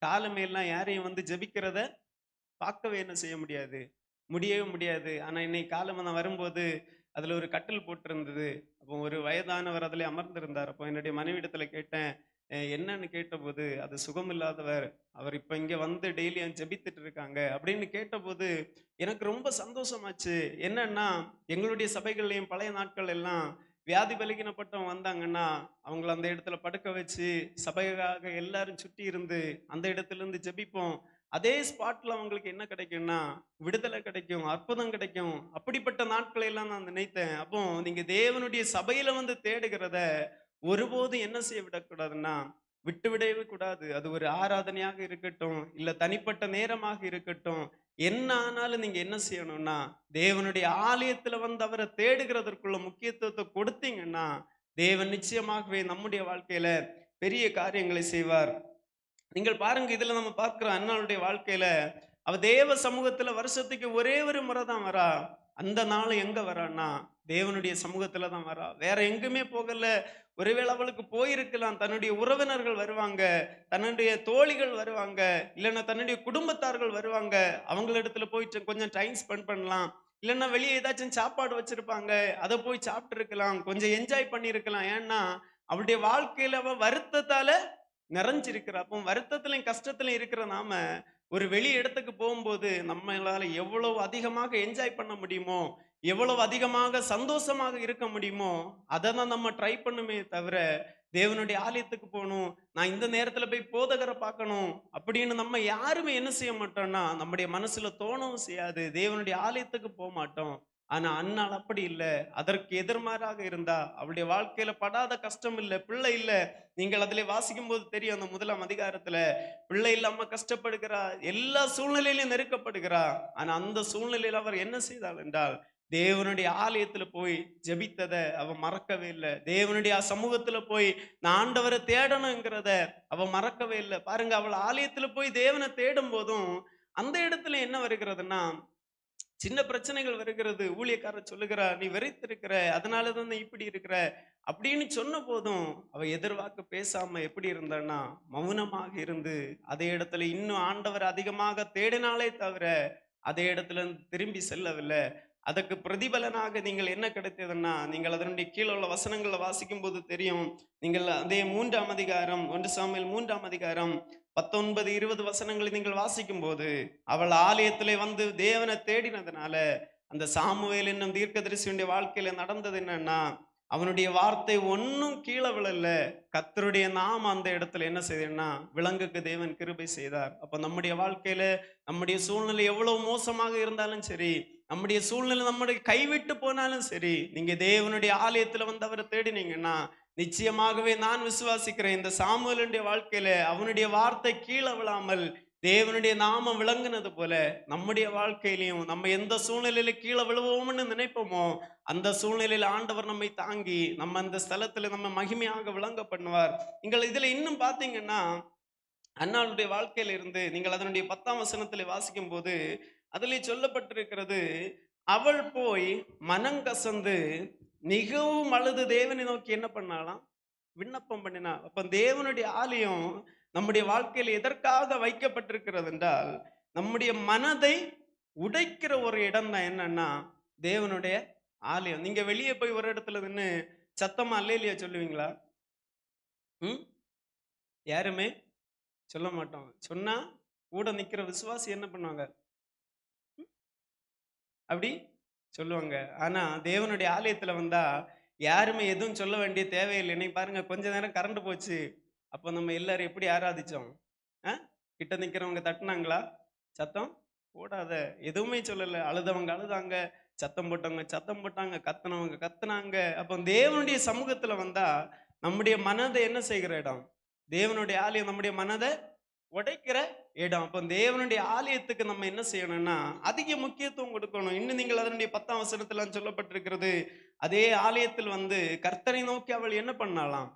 காலமே எல்லாம் யாரையும் வந்து ஜெபிக்கிறத பார்க்கவே என்ன செய்ய முடியாது, முடியவே முடியாது. ஆனா இன்னைக்கு காலம் நான் வரும்போது அதுல ஒரு கட்டில் போட்டிருந்தது. அப்போ ஒரு வயதானவர் அதுல அமர்ந்திருந்தார். அப்போ என்னுடைய மனைவிடத்துல கேட்டேன், என்னன்னு கேட்டபோது, அது சுகமில்லாதவர், அவர் இப்ப இங்க வந்து டெய்லியும் ஜெபித்துட்டு இருக்காங்க அப்படின்னு கேட்டபோது எனக்கு ரொம்ப சந்தோஷமாச்சு. என்னன்னா, எங்களுடைய சபைகள்லயும் பழைய நாட்கள் எல்லாம் வியாதி பலகீனப்பட்டவங்க வந்தாங்கன்னா அவங்கள அந்த இடத்துல படுக்க வச்சு சபையாக எல்லாரும் சுற்றி இருந்து அந்த இடத்துல இருந்து ஜெபிப்போம். அதே ஸ்பாட்ல அவங்களுக்கு என்ன கிடைக்கும்னா விடுதலை கிடைக்கும், அற்புதம் கிடைக்கும். அப்படிப்பட்ட நாட்களை எல்லாம் நான் நினைத்தேன். அப்போ நீங்க தேவனுடைய சபையில வந்து தேடுகிறத ஒருபோதும் என்ன செய்ய விடக்கூடாதுன்னா விட்டு விடவே கூடாது. அது ஒரு ஆராதனையாக இருக்கட்டும், இல்ல தனிப்பட்ட நேரமாக இருக்கட்டும், என்ன ஆனாலும் நீங்க என்ன செய்யணும்னா தேவனுடைய ஆலயத்துல வந்து அவரை தேடுகிறதற்குள்ள முக்கியத்துவத்தை கொடுத்தீங்கன்னா தேவன் நிச்சயமாகவே நம்முடைய வாழ்க்கையில பெரிய காரியங்களை செய்வார். நீங்கள் பாருங்க, இதுல நம்ம பார்க்கிறோம் அன்னாளுடைய வாழ்க்கையில அவ தேவ சமூகத்துல வருஷத்துக்கு ஒரே ஒரு முறை தான் வரா. அந்த நாள் எங்க வரான்னா தேவனுடைய சமூகத்துல தான் வரா, வேற எங்குமே போகல. ஒருவேளை அவளுக்கு போயிருக்கலாம், தன்னுடைய உறவினர்கள் வருவாங்க, தன்னுடைய தோழிகள் வருவாங்க, இல்லைன்னா தன்னுடைய குடும்பத்தார்கள் வருவாங்க, அவங்களிடத்துல போயிட்டு கொஞ்சம் டைம் ஸ்பெண்ட் பண்ணலாம், இல்லைன்னா வெளியே ஏதாச்சும் சாப்பாடு வச்சிருப்பாங்க, அதை போய் சாப்பிட்டு இருக்கலாம், கொஞ்சம் என்ஜாய் பண்ணி இருக்கலாம். ஏன்னா அவளுடைய வாழ்க்கையில அவ வருத்தத்தால நிறைஞ்சிருக்கிற. அப்போ வருத்தத்திலையும் கஷ்டத்திலையும் இருக்கிற நாம ஒரு வெளி இடத்துக்கு போகும்போது நம்மளால எவ்வளவு அதிகமாக என்ஜாய் பண்ண முடியுமோ, எவ்வளவு அதிகமாக சந்தோஷமாக இருக்க முடியுமோ அதை தான் நம்ம ட்ரை பண்ணுமே தவிர தேவனுடைய ஆலயத்துக்கு போகணும், நான் இந்த நேரத்துல போய் போதகரை பார்க்கணும் அப்படின்னு நம்ம யாருமே என்ன செய்ய மாட்டோம்னா நம்முடைய மனசுல தோணவும் செய்யாது. தேவனுடைய ஆலயத்துக்கு போக மாட்டோம். ஆனா அன்னாள் அப்படி இல்லை, அதற்கு எதிர்மாறாக இருந்தா. அவளுடைய வாழ்க்கையில படாத கஷ்டம் இல்லை, பிள்ளை இல்லை. நீங்கள் அதிலே வாசிக்கும் போது தெரியும், அந்த 1ஆம் அதிகாரத்துல பிள்ளை இல்லாம கஷ்டப்படுகிறா, எல்லா சூழ்நிலையிலும் நெருக்கப்படுகிறா. ஆனா அந்த சூழ்நிலையில அவர் என்ன செய்தாள் என்றால் தேவனுடைய ஆலயத்துல போய் ஜெபித்ததை அவ மறக்கவே இல்லை. தேவனுடைய சமூகத்துல போய் நான் ஆண்டவரை தேடணுங்கிறத அவ மறக்கவே இல்லை. பாருங்க, அவள் ஆலயத்துல போய் தேவனை தேடும் போதும் அந்த இடத்துல என்ன வருகிறதுன்னா சின்ன பிரச்சனைகள் வருகிறது. ஊழியக்காரர் சொல்லுகிறா, நீ வெறித்திருக்கிற, அதனாலதான் நீ இப்படி இருக்கிற அப்படின்னு சொன்ன போதும் அவ எதிர்வாக்கு பேசாம எப்படி இருந்தான்னா மௌனமாக இருந்து அதே இடத்துல இன்னும் ஆண்டவர் அதிகமாக தேடினாலே தவிர அதே இடத்துல இருந்து திரும்பி செல்லவில்லை. அதற்கு பிரதிபலனாக நீங்கள் என்ன கிடைத்ததுன்னா, நீங்கள் அதனுடைய கீழே உள்ள வசனங்களை வாசிக்கும் போது தெரியும். நீங்கள் அதே 3ஆம் அதிகாரம் 1 சாமுவேல் 3ஆம் அதிகாரம் 19, 20 வசனங்களை நீங்கள் வாசிக்கும் போது அவள் ஆலயத்திலே வந்து தேவனை தேடினதுனால அந்த சாமுவேல் என்னும் தீர்க்கதரிசியுடைய வாழ்க்கையில நடந்தது என்னன்னா, அவனுடைய வார்த்தை ஒன்னும் கீழே விழல, கர்த்தருடைய நாமம் அந்த இடத்துல என்ன செய்தேன்னா விலங்குக்கு தேவன் கிருபை செய்தார். அப்ப நம்முடைய வாழ்க்கையில நம்முடைய சூழ்நிலை எவ்வளவு மோசமாக இருந்தாலும் சரி, நம்முடைய சூழ்நிலை நம்முடைய கைவிட்டு போனாலும் சரி, நீங்க தேவனுடைய ஆலயத்துல வந்து அவரை தேடினீங்கன்னா நிச்சயமாகவே நான் விசுவாசிக்கிறேன், இந்த சாமுவேலுடைய வாழ்க்கையில அவனுடைய வார்த்தை கீழே விழாமல் தேவனுடைய நாமம் விளங்குனது போல நம்முடைய வாழ்க்கையிலையும் நம்ம எந்த சூழ்நிலையில கீழே விழுவோம்னு நினைப்போமோ அந்த சூழ்நிலையில ஆண்டவர் நம்மை தாங்கி நம்ம அந்த ஸ்தலத்துல நம்ம மகிமையாக விளங்க பண்ணுவார். நீங்கள் இதுல இன்னும் பாத்தீங்கன்னா அன்னாளுடைய வாழ்க்கையில இருந்து நீங்கள் அதனுடைய 10ஆம் வசனத்துல வாசிக்கும் போது அதிலே சொல்லப்பட்டிருக்கிறது, அவள் போய் மனங்கசந்து மிகவும் அழுது தேவனை நோக்கி என்ன பண்ணாலாம்? விண்ணப்பம் பண்ணினா. அப்ப தேவனுடைய ஆலயம் நம்முடைய வாழ்க்கையில் எதற்காக வைக்கப்பட்டிருக்கிறது என்றால், நம்முடைய மனதை உடைக்கிற ஒரு இடம் தான் என்னன்னா தேவனுடைய ஆலயம். நீங்க வெளியே போய் ஒரு இடத்துல நின்னு சத்தமா அல்லேலூயா சொல்லுவீங்களா? ம் யாருமே சொல்ல மாட்டோம். சொன்னா கூட நிக்கிற விசுவாசி என்ன பண்ணுவாங்க? அப்படி சொல்லுவாங்க. ஆனா தேவனுடைய ஆலயத்துல வந்தா யாருமே எதுவும் சொல்ல வேண்டிய தேவையில்லை. இன்னைக்கு பாருங்க, கொஞ்ச நேரம் கரண்ட் போச்சு. அப்போ நம்ம எல்லாரும் எப்படி ஆராதிச்சோம்? அ? கிட்ட நிக்கிறவங்க தட்டுனாங்களா? சத்தம் போடாத. எதுவுமே சொல்லல. அழுதவங்க அழுதாங்க, சத்தம் போட்டவங்க சத்தம் போட்டாங்க, கத்துனவங்க கத்துனாங்க. அப்போ தேவனுடைய சமூகத்துல வந்தா நம்முடைய மனதை என்ன செய்கிற இடம்? தேவனுடைய ஆலயம் நம்முடைய மனதை உடைக்கிற இடம். அப்போ தேவனுடைய ஆலயத்துக்கு நம்ம என்ன செய்யணும்னா அதிக முக்கியத்துவம் கொடுக்கணும். இன்னும் நீங்கள் அதனுடைய 10ஆம் வசனத்துல சொல்லப்பட்டிருக்கிறது, அதே ஆலயத்தில் வந்து கர்த்தரை நோக்கி அவள் என்ன பண்ணாலாம்?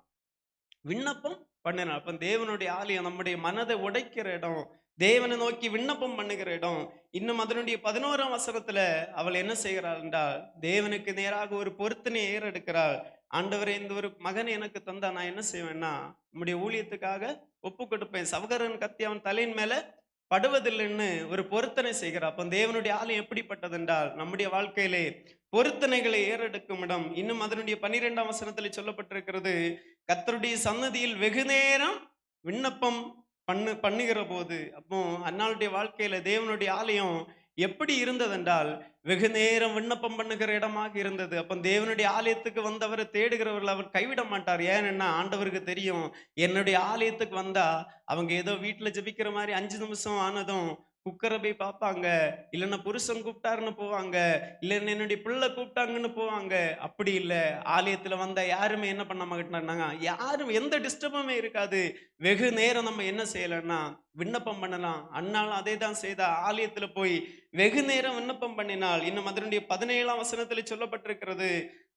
விண்ணப்பம் பண்ணினாள். அப்ப தேவனுடைய ஆலயம் நம்முடைய மனதை உடைக்கிற இடம், தேவனை நோக்கி விண்ணப்பம் பண்ணுகிற இடம். இன்னும் அதனுடைய 11ஆம் வசனத்துல அவள் என்ன செய்கிறாள் என்றால், தேவனுக்கு நேராக ஒரு பொருத்தனை ஏறெடுக்கிறாள். ஆண்டவரே, இந்த ஒரு மகனை எனக்கு தந்தா நான் என்ன செய்வேன்னா உம்முடைய ஊழியத்துக்காக ஒப்பு கொடுப்பேன். சவகரன் கத்தி அவன் தலையின் மேல படுவதில்லைன்னு ஒரு பொருத்தனை செய்கிறார். அப்ப தேவனுடைய ஆலயம் எப்படிப்பட்டது என்றால், நம்முடைய வாழ்க்கையிலே பொருத்தனைகளை ஏறெடுக்கும் இடம். இன்னும் அதனுடைய 12ஆம் வசனத்தில் சொல்லப்பட்டிருக்கிறது, கர்த்தருடைய சன்னதியில் வெகு நேரம் விண்ணப்பம் பண்ணுகிற போது. அப்போ அன்னாளுடைய வாழ்க்கையில தேவனுடைய ஆலயம் எப்படி இருந்ததென்றால் வெகு நேரம் விண்ணப்பம் பண்ணுகிற இடமாக இருந்தது. அப்ப தேவனுடைய ஆலயத்துக்கு வந்தவரை தேடுகிறவர்கள் அவர் கைவிட மாட்டார். ஏன்னா ஆண்டவருக்கு தெரியும், என்னுடைய ஆலயத்துக்கு வந்தா அவங்க ஏதோ வீட்டுல ஜெபிக்கிற மாதிரி 5 நிமிஷம் ஆனதும் குக்கரை போய் பார்ப்பாங்க, இல்லைன்னா புருஷன் கூப்பிட்டாருன்னு போவாங்க, இல்லைன்னா என்னுடைய பிள்ளை கூப்பிட்டாங்கன்னு போவாங்க. அப்படி இல்லை, ஆலயத்துல வந்தா யாருமே என்ன பண்ண மாட்டாங்க, யாரும் எந்த டிஸ்டர்புமே இருக்காது. வெகு நேரம் நம்ம என்ன செய்யலைன்னா விண்ணப்பம் பண்ணலாம். அண்ணாலும் அதே தான் செய்தா. ஆலயத்துல போய் வெகு நேரம் விண்ணப்பம் பண்ணினாள். இன்னும் அதனுடைய 17ஆம் வசனத்தில் சொல்லப்பட்டிருக்கிறது,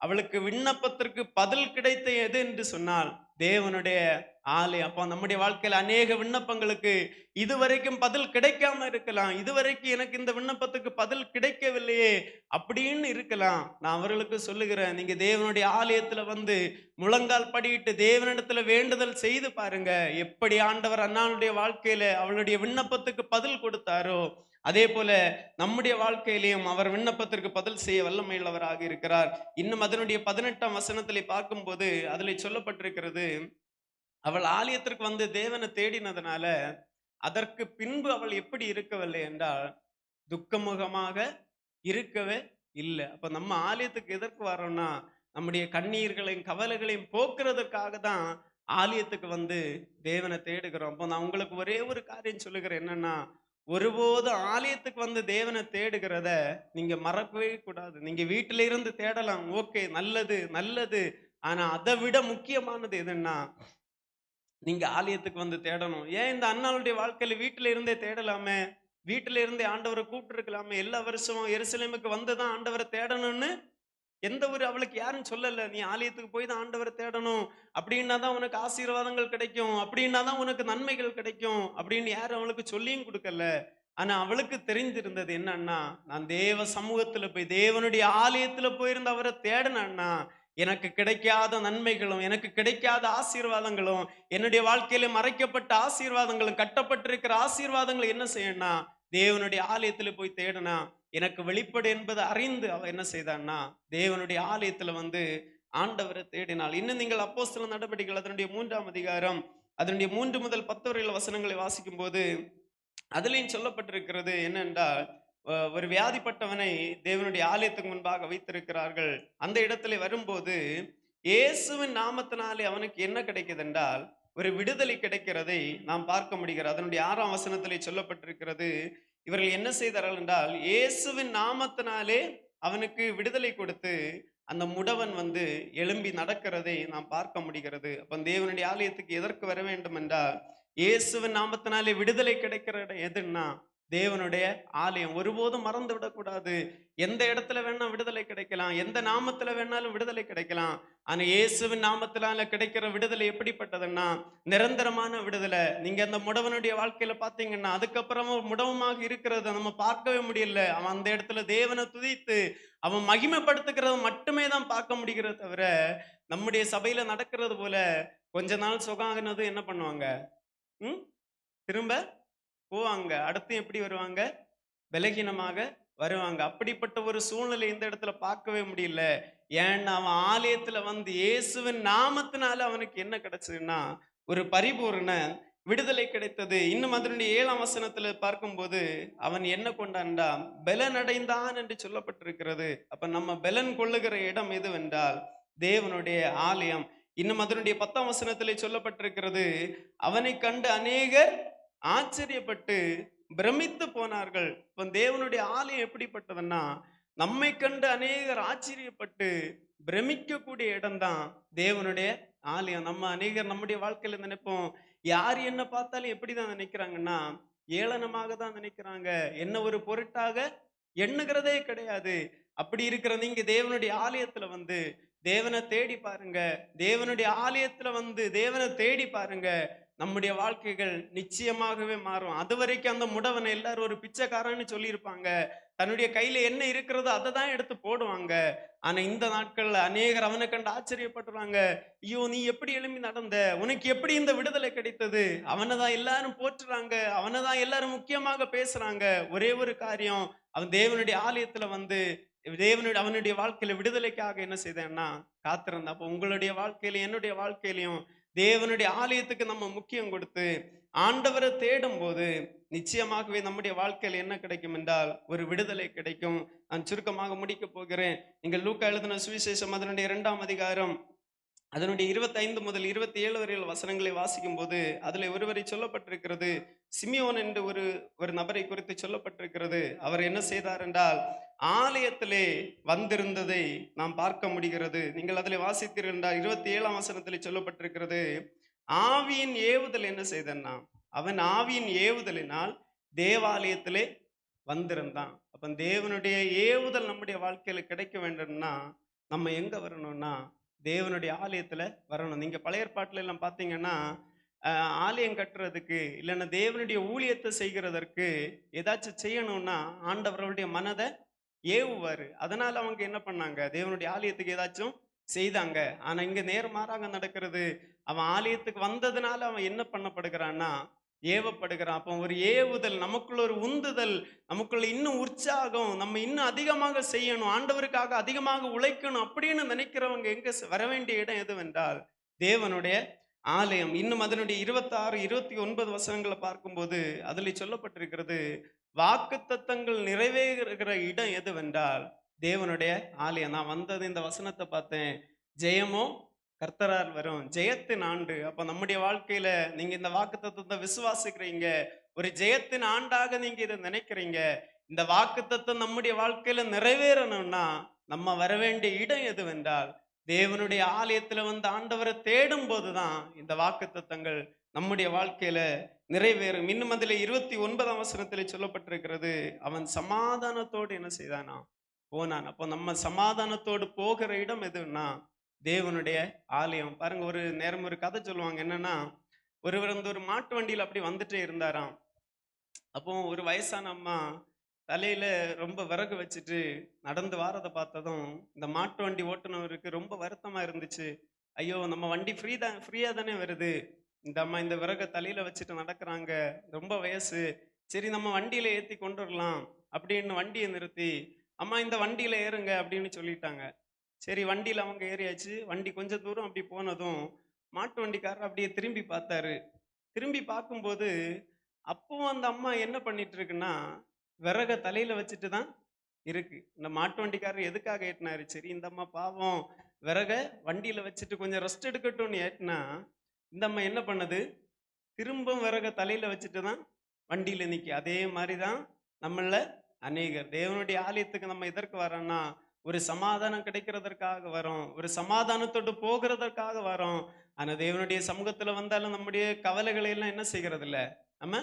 அவளுக்கு விண்ணப்பத்திற்கு பதில் கிடைத்த எது என்று சொன்னால் தேவனுடைய ஆலயம். அப்போ நம்முடைய வாழ்க்கையில் அநேக விண்ணப்பங்களுக்கு இதுவரைக்கும் பதில் கிடைக்காம இருக்கலாம். இதுவரைக்கும் எனக்கு இந்த விண்ணப்பத்துக்கு பதில் கிடைக்கவில்லையே அப்படின்னு இருக்கலாம். நான் அவர்களுக்கு சொல்லுகிறேன், நீங்க தேவனுடைய ஆலயத்துல வந்து முழங்கால் படியிட்டு தேவனிடத்துல வேண்டுதல் செய்து பாருங்க. எப்படி ஆண்டவர் அண்ணாளுடைய வாழ்க்கையில அவளுடைய விண்ணப்பத்துக்கு பதில் கொடுத்தாரோ, அதே போல நம்முடைய வாழ்க்கையிலையும் அவர் விண்ணப்பத்திற்கு பதில் செய்ய வல்லமையுள்ளவராக இருக்கிறார். இன்னும் அதனுடைய 18ஆம் வசனத்திலே பார்க்கும்போது அதிலே சொல்லப்பட்டிருக்கிறது, அவள் ஆலயத்திற்கு வந்து தேவனை தேடினதுனால அதற்கு பின்பு அவள் எப்படி இருக்கவில்லை என்றால் துக்கமுகமாக இருக்கவே இல்லை. அப்ப நம்ம ஆலயத்துக்கு எதற்கு வரோம்னா நம்முடைய கண்ணீர்களையும் கவலைகளையும் போக்குறதுக்காக தான் ஆலயத்துக்கு வந்து தேவனை தேடுகிறோம். அப்போ நான் உங்களுக்கு ஒரே ஒரு காரியம் சொல்லுகிறேன், என்னன்னா ஒருபோதும் ஆலயத்துக்கு வந்து தேவனை தேடுகிறத நீங்க மறக்கவே கூடாது. நீங்க வீட்டில இருந்து தேடலாம், ஓகே, நல்லது நல்லது. ஆனா அதை விட முக்கியமானது எதுன்னா நீங்க ஆலயத்துக்கு வந்து தேடணும். ஏன் இந்த அண்ணாளுடைய வாழ்க்கையில வீட்டில இருந்தே தேடலாமே, வீட்டில இருந்தே ஆண்டவரை கூப்பிட்டு இருக்கலாமே. எல்லா வருஷமும் எருசலேமுக்கு வந்துதான் ஆண்டவரை தேடணும்னு எந்த ஒரு அவளுக்கு யாரும் சொல்லல. நீ ஆலயத்துக்கு போய் தான் ஆண்டவரை தேடணும், அப்படின்னா தான் உனக்கு ஆசீர்வாதங்கள் கிடைக்கும், அப்படின்னா தான் உனக்கு நன்மைகள் கிடைக்கும் அப்படின்னு யாரும் அவளுக்கு சொல்லியும் கொடுக்கல. ஆனா அவளுக்கு தெரிந்திருந்தது என்னன்னா, நான் தேவ சமூகத்துல போய் தேவனுடைய ஆலயத்துல போயிருந்து அவரை தேடினா எனக்கு கிடைக்காத நன்மைகளும் எனக்கு கிடைக்காத ஆசீர்வாதங்களும் என்னுடைய வாழ்க்கையில மறைக்கப்பட்ட ஆசீர்வாதங்களும் கட்டப்பட்டிருக்கிற ஆசீர்வாதங்களை என்ன செய்யணும்னா தேவனுடைய ஆலயத்துல போய் தேடனா எனக்கு வெளிப்படு என்பதை அறிந்து அவ என்ன செய்தான்னா தேவனுடைய ஆலயத்துல வந்து ஆண்டவரை தேடினாள். இன்னும் நீங்கள் அப்போஸ்தலர் நடவடிக்கைகள் அதனுடைய 3ஆம் அதிகாரம் அதனுடைய 3 முதல் 10 வரையில வசனங்களை வாசிக்கும் போது அதுலயும் சொல்லப்பட்டிருக்கிறது என்னென்றால், ஒரு வியாதிப்பட்டவனை தேவனுடைய ஆலயத்துக்கு முன்பாக வைத்திருக்கிறார்கள். அந்த இடத்துல வரும்போது இயேசுவின் நாமத்தினாலே அவனுக்கு என்ன கிடைக்குது என்றால் ஒரு விடுதலை கிடைக்கிறதை நாம் பார்க்க முடிகிறது. அதனுடைய 6ஆம் வசனத்திலே சொல்லப்பட்டிருக்கிறது, இவர்கள் என்ன செய்தார்கள் என்றால் இயேசுவின் நாமத்தினாலே அவனுக்கு விடுதலை கொடுத்து அந்த முடவன் வந்து எழும்பி நடக்கிறதை நாம் பார்க்க முடிகிறது. அப்ப தேவனுடைய ஆலயத்துக்கு எதற்கு வர வேண்டும் என்றால் இயேசுவின் நாமத்தினாலே விடுதலை கிடைக்கிற இடம் எதுன்னா தேவனுடைய ஆலயம் ஒருபோதும் மறந்து விடக்கூடாது. எந்த இடத்துல வேணா விடுதலை கிடைக்கலாம், எந்த நாமத்துல வேணாலும் விடுதலை கிடைக்கலாம். ஆனா இயேசுவின் நாமத்தினால கிடைக்கிற விடுதலை எப்படிப்பட்டதுன்னா நிரந்தரமான விடுதலை. நீங்க அந்த முடவனுடைய வாழ்க்கையில பாத்தீங்கன்னா அதுக்கப்புறமும் முடவமாக இருக்கிறத நம்ம பார்க்கவே முடியல. அவன் அந்த இடத்துல தேவனை துதித்து அவன் மகிமைப்படுத்துகிறத மட்டுமே தான் பார்க்க முடிகிறத தவிர, நம்முடைய சபையில நடக்கிறது போல கொஞ்ச நாள் சுகம் என்ன பண்ணுவாங்க? ம் திரும்ப போவாங்க. அடுத்து எப்படி வருவாங்க? பலகீனமாக வருவாங்க. அப்படிப்பட்ட ஒரு சூழ்நிலை இந்த இடத்துல பார்க்கவே முடியல. ஏன்னா அவன் ஆலயத்துல வந்து இயேசுவின் நாமத்தினால அவனுக்கு என்ன கிடைச்சதுன்னா ஒரு பரிபூரண விடுதலை கிடைத்தது. இன்னும் அதனுடைய 7ஆம் வசனத்துல பார்க்கும்போது அவன் என்ன கொண்டான்டா பலன் அடைந்தான் என்று சொல்லப்பட்டிருக்கிறது. அப்ப நம்ம பலன் கொள்ளுகிற இடம் எதுவென்றால் தேவனுடைய ஆலயம். இன்னும் அதனுடைய 10ஆம் வசனத்திலே சொல்லப்பட்டிருக்கிறது, அவனை கண்டு அநேகர் ஆச்சரியப்பட்டு பிரமித்து போனார்கள். இப்ப தேவனுடைய ஆலயம் எப்படிப்பட்டதுன்னா நம்மை கண்டு அநேகர் ஆச்சரியப்பட்டு பிரமிக்கக்கூடிய இடம்தான் தேவனுடைய ஆலயம். நம்ம அநேகர் நம்முடைய வாழ்க்கையில நினைப்போம், யார் என்ன பார்த்தாலும் எப்படிதான் நினைக்கிறாங்கன்னா ஏளனமாக தான் நினைக்கிறாங்க, என்ன ஒரு பொருட்டாக எண்ணுகிறதே கிடையாது. அப்படி இருக்கிற நீங்க தேவனுடைய ஆலயத்துல வந்து தேவனை தேடி பாருங்க. தேவனுடைய ஆலயத்துல வந்து தேவனை தேடி பாருங்க. நம்முடைய வாழ்க்கைகள் நிச்சயமாகவே மாறும். அது வரைக்கும் அந்த முடவனை எல்லாரும் ஒரு பிச்சைக்காரன்னு சொல்லியிருப்பாங்க. தன்னுடைய கையில என்ன இருக்கிறதோ அதை தான் எடுத்து போடுவாங்க. ஆனா இந்த நாட்கள்ல அநேகர் அவனை கண்டு ஆச்சரியப்படுறாங்க. ஐயோ, நீ எப்படி எழும்பி நடந்த, உனக்கு எப்படி இந்த விடுதலை கிடைத்தது? அவனை தான் எல்லாரும் போற்றுறாங்க, அவனை தான் எல்லாரும் முக்கியமாக பேசுறாங்க. ஒரே ஒரு காரியம், அவன் தேவனுடைய ஆலயத்துல வந்து அவனுடைய வாழ்க்கையில விடுதலைக்காக என்ன செய்தேன்னா காத்திருந்தான். அப்போ உங்களுடைய வாழ்க்கையிலும் என்னுடைய வாழ்க்கையிலையும் தேவனுடைய ஆலயத்துக்கு நம்ம முக்கியம் கொடுத்து ஆண்டவரை தேடும் போது நிச்சயமாகவே நம்முடைய வாழ்க்கையில் என்ன கிடைக்கும் என்றால் ஒரு விடுதலை கிடைக்கும். நான் சுருக்கமாக முடிக்க போகிறேன். நீங்கள் லூக்கா எழுதின சுவிசேஷம் அதனுடைய 2ஆம் அதிகாரம் அதனுடைய 25 முதல் 27 வரையில் வசனங்களை வாசிக்கும் போது அதுல ஒருவரை சொல்லப்பட்டிருக்கிறது, சிமியோன் என்று ஒரு நபரை குறித்து சொல்லப்பட்டிருக்கிறது. அவர் என்ன செய்தார் என்றால் ஆலயத்திலே வந்திருந்ததை நாம் பார்க்க முடிகிறது. நீங்கள் அதில் வாசித்தீர்கள் என்றால் 27ஆம் வசனத்திலே சொல்லப்பட்டிருக்கிறது, ஆவியின் ஏவுதல் என்ன செய்தன்னா அவன் ஆவியின் ஏவுதலினால் தேவாலயத்திலே வந்திருந்தான். அப்ப தேவனுடைய ஏவுதல் நம்முடைய வாழ்க்கையில கிடைக்க வேண்டும்னா நம்ம எங்க வரணும்னா தேவனுடைய ஆலயத்துல வரணும். நீங்க பழைய ஏற்பாட்டுல எல்லாம் பாத்தீங்கன்னா ஆலயம் கட்டுறதுக்கு இல்லைன்னா தேவனுடைய ஊழியத்தை செய்கிறதற்கு ஏதாச்சும் செய்யணும்னா ஆண்டவர்களுடைய மனதை ஏவுவாரு. அதனால அவங்க என்ன பண்ணாங்க, தேவனுடைய ஆலயத்துக்கு ஏதாச்சும் செய்தாங்க. ஆனா இங்க நேர்மாறாக நடக்கிறது. அவன் ஆலயத்துக்கு வந்ததுனால அவன் என்ன பண்ணப்படுகிறான்னா ஏவப்படுகிறான். அப்போ ஒரு ஏவுதல், நமக்குள்ள ஒரு உந்துதல், நமக்குள்ள இன்னும் உற்சாகம், நம்ம இன்னும் அதிகமாக செய்யணும், ஆண்டவருக்காக அதிகமாக உழைக்கணும் அப்படின்னு நினைக்கிறவங்க எங்க வர வேண்டிய இடம் எதுவென்றால் தேவனுடைய ஆலயம். இன்னும் அதனுடைய 26 29 வசனங்களை பார்க்கும்போது அதுல சொல்லப்பட்டிருக்கிறது, வாக்கு தத்தங்கள் நிறைவேறுகிற இடம் எதுவென்றால் தேவனுடைய ஆலயம். நான் வந்தது இந்த வசனத்தை பார்த்தேன், ஜெயமோ கர்த்தரால் வரும், ஜெயத்தின் ஆண்டு. அப்ப நம்முடைய வாழ்க்கையில நீங்க இந்த வாக்கு தத்துவத்தை விசுவாசிக்கிறீங்க, ஒரு ஜெயத்தின் ஆண்டாக நீங்க இதை நினைக்கிறீங்க. இந்த வாக்கு தத்துவம் நம்முடைய வாழ்க்கையில நிறைவேறணும்னா நம்ம வர வேண்டிய இடம் எதுவென்றால் தேவனுடைய ஆலயத்துல வந்து ஆண்டவரை தேடும் போதுதான் இந்த வாக்கு தத்தங்கள் நம்முடைய வாழ்க்கையில நிறைவேறும். இன்னும் அதுல 29ஆம் வசனத்திலே சொல்லப்பட்டிருக்கிறது, அவன் சமாதானத்தோடு என்ன செய்தானா போனான். அப்போ நம்ம சமாதானத்தோடு போகிற இடம் எதுன்னா தேவனுடைய ஆலயம். பாருங்க, ஒரு நேரம் ஒரு கதை சொல்லுவாங்க. என்னன்னா, ஒருவர் வந்து ஒரு மாட்டு வண்டியில அப்படி வந்துட்டே இருந்தாராம். அப்போ ஒரு வயசான அம்மா தலையில ரொம்ப விறகு வச்சுட்டு நடந்து வாரதை பார்த்ததும் இந்த மாட்டு வண்டி ஓட்டுனவருக்கு ரொம்ப வருத்தமா இருந்துச்சு. ஐயோ, நம்ம வண்டி ஃப்ரீயா தானே வருது, இந்த அம்மா இந்த விறகை தலையில வச்சுட்டு நடக்கிறாங்க, ரொம்ப வயசு, சரி நம்ம வண்டியில ஏத்தி கொண்டு வரலாம் அப்படின்னு வண்டியை நிறுத்தி, அம்மா இந்த வண்டியில ஏறுங்க அப்படின்னு சொல்லிட்டாங்க. சரி, வண்டியில அவங்க ஏறியாச்சு. வண்டி கொஞ்சம் தூரம் அப்படி போனதும் மாட்டு வண்டிக்காரர் அப்படியே திரும்பி பார்த்தாரு. திரும்பி பார்க்கும்போது அப்பவும் அந்த அம்மா என்ன பண்ணிட்டு இருக்குன்னா விறக தலையில வச்சுட்டு தான் இருக்கு. இந்த மாட்டு வண்டிக்காரர் எதுக்காக ஏற்றினாரு, சரி இந்த அம்மா பாவம் விறக வண்டியில வச்சுட்டு கொஞ்சம் ரெஸ்ட் எடுக்கட்டும்னு ஏற்றினா, இந்த அம்மா என்ன பண்ணுது, திரும்பவும் விறக தலையில வச்சுட்டு தான் வண்டியில நிக்கி. அதே மாதிரிதான் நம்மள அநேகர் தேவனுடைய ஆலயத்துக்கு நம்ம எதற்கு வரோம்னா ஒரு சமாதானம் கிடைக்கிறதற்காக வரோம், ஒரு சமாதானத்தோடு போகிறதற்காக வரோம். ஆனா தேவனுடைய சமூகத்துல வந்தாலும் நம்முடைய கவலைகளை எல்லாம் என்ன செய்கிறது இல்ல, நம்ம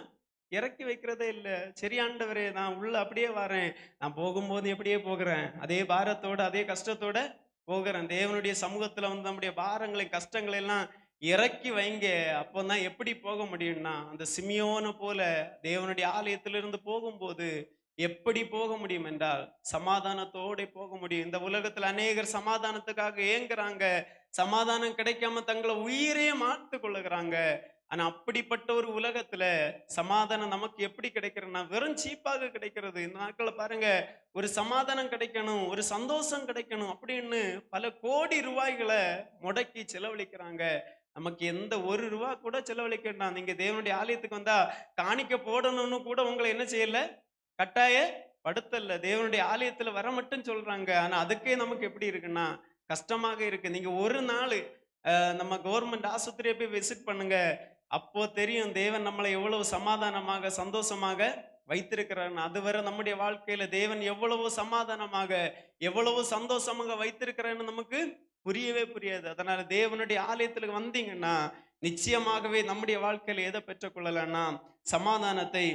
இறக்கி வைக்கிறதே இல்லை. சரி ஆண்டவரே, நான் உள்ள அப்படியே வரேன், நான் போகும்போது எப்படியே போகிறேன், அதே பாரத்தோட அதே கஷ்டத்தோட போகிறேன். தேவனுடைய சமூகத்துல வந்து நம்முடைய பாரங்களை கஷ்டங்களை எல்லாம் இறக்கி வைங்க. அப்போதான் எப்படி போக முடியும்னா, அந்த சிமியோனை போல தேவனுடைய ஆலயத்திலிருந்து போகும்போது எப்படி போக முடியும் என்றால் சமாதானத்தோட போக முடியும். இந்த உலகத்துல அநேகர் சமாதானத்துக்காக ஏங்குறாங்க, சமாதானம் கிடைக்காம தங்களை உயிரே மாத்து கொள்ளுகிறாங்க. ஆனா அப்படிப்பட்ட ஒரு உலகத்துல சமாதானம் நமக்கு எப்படி கிடைக்கிறதுனா வெறும் சீப்பாக கிடைக்கிறது. இந்த நாட்கள பாருங்க, ஒரு சமாதானம் கிடைக்கணும், ஒரு சந்தோஷம் கிடைக்கணும் அப்படின்னு பல கோடி ரூபாய்களை முடக்கி செலவழிக்கிறாங்க. நமக்கு எந்த ஒரு ரூபா கூட செலவழிக்க வேண்டாம். நீங்க தேவனுடைய ஆலயத்துக்கு வந்தா காணிக்க போடணும்னு கூட உங்களை என்ன செய்யல, கட்டாய படுத்தல. தேவனுடைய ஆலயத்துல வர மட்டும் சொல்றாங்க. ஆனா அதுக்கே நமக்கு எப்படி இருக்குன்னா கஷ்டமாக இருக்கு. நீங்க ஒரு நாள் நம்ம கவர்மெண்ட் ஆஸ்பத்திரியை போய் விசிட் பண்ணுங்க, அப்போ தெரியும் தேவன் நம்மளை எவ்வளவு சமாதானமாக சந்தோஷமாக வைத்திருக்கிறார். அதுவரை நம்முடைய வாழ்க்கையில தேவன் எவ்வளவு சமாதானமாக எவ்வளவு சந்தோஷமாக வைத்திருக்கிறான்னு நமக்கு புரியவே புரியாது. அதனால தேவனுடைய ஆலயத்துல வந்தீங்கன்னா நிச்சயமாகவே நம்முடைய வாழ்க்கையில எதை பெற்றுக்கொள்ளலாம்னா சமாதானத்தை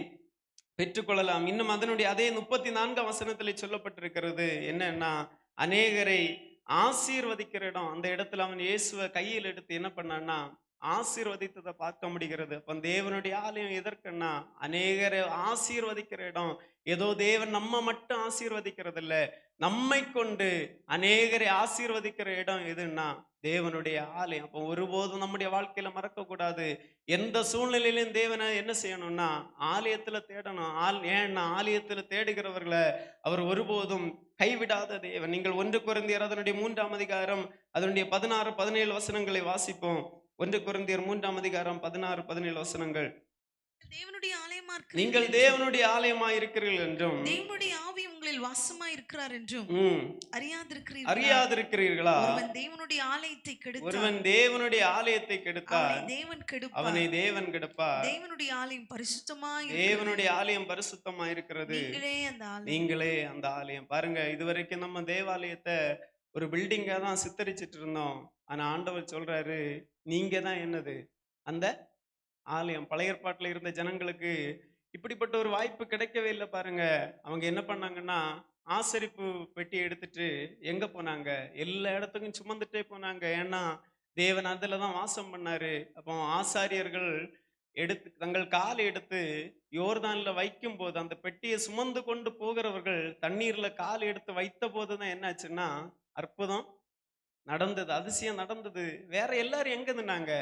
பெற்றுக்கொள்ளலாம். இன்னும் அதனுடைய அதே 34ஆம் வசனத்திலே சொல்லப்பட்டிருக்கிறது என்னன்னா, அநேகரை ஆசீர்வதிக்கிற இடம். அந்த இடத்துல அவன் இயேசுவை கையில் எடுத்து என்ன பண்ணான்னா ஆசீர்வதித்ததை பார்க்க முடிகிறது. அப்ப தேவனுடைய ஆலயம் எதற்குன்னா அநேகரை ஆசீர்வதிக்கிற இடம். ஏதோ தேவன் நம்ம மட்டும் ஆசீர்வதிக்கிறது இல்ல, நம்மை கொண்டு அநேகரை ஆசீர்வதிக்கிற இடம் எதுன்னா தேவனுடைய ஆலயம். அப்போ ஒருபோதும் நம்முடைய வாழ்க்கையில மறக்க கூடாது. எந்த சூழ்நிலையிலும் தேவனை என்ன செய்யணும்னா ஆலயத்துல தேடணும். ஏன்னா ஆலயத்துல தேடுகிறவர்களை அவர் ஒருபோதும் கைவிடாத தேவன். நீங்கள் 1 கொரிந்தியர் அதனுடைய 3ஆம் அதிகாரம் அதனுடைய 16, 17 வசனங்களை வாசிப்போம். 1 கொரிந்தியர் 3ஆம் அதிகாரம் 16, 17 வசனங்கள். தேவனுடைய ஆலயமா நீங்கள் இருக்கிறீர்கள் என்றும், தேவனுடைய ஆலயமாய் இருக்கிறீர்கள் என்றும் தேவனுடைய ஆவி உங்களில் வாசமாய் இருக்கிறார் என்றும் அறியாதிருக்கிறீர்களா? அறியாதிருக்கிறீர்களா? ஒருவன் தேவனுடைய ஆலயத்தை கெடுத்தால் ஒருவன் தேவனுடைய ஆலயத்தை கெடுத்தால் அவனை தேவன் கெடுப்பார். அவனை தேவன் கெடுப்பார். தேவனுடைய ஆலயம் பரிசுத்தமாய் தேவனுடைய ஆலயம் பரிசுத்தமா இருக்கிறது, நீங்களே அந்த ஆலயம். நீங்களே அந்த ஆலயம். பாருங்க, இதுவரைக்கும் நம்ம தேவாலயத்தை ஒரு பில்டிங்கா தான் சித்தரிச்சிட்டு இருந்தோம். ஆனா ஆண்டவர் சொல்றாரு, நீங்க தான் என்னது அந்த ஆலயம். பழைய ஏற்பாட்டுல இருந்த ஜனங்களுக்கு இப்படிப்பட்ட ஒரு வாய்ப்பு கிடைக்கவே இல்லை. பாருங்க, அவங்க என்ன பண்ணாங்கன்னா ஆசரிப்பு பெட்டி எடுத்துட்டு எங்க போனாங்க, எல்லா இடத்துக்கும் சுமந்துட்டே போனாங்க. ஏன்னா தேவன் அதுலதான் வாசம் பண்ணாரு. அப்போ ஆசாரியர்கள் எடுத்து தங்கள் காலை எடுத்து யோர்தான்ல வைக்கும் போது அந்த பெட்டியை சுமந்து கொண்டு போகிறவர்கள் தண்ணீர்ல கால் எடுத்து வைத்த போதுதான் என்னாச்சுன்னா அற்புதம் நடந்தது, அதிசயம் நடந்தது. வேற எல்லாரும் எங்க நின்னாங்க?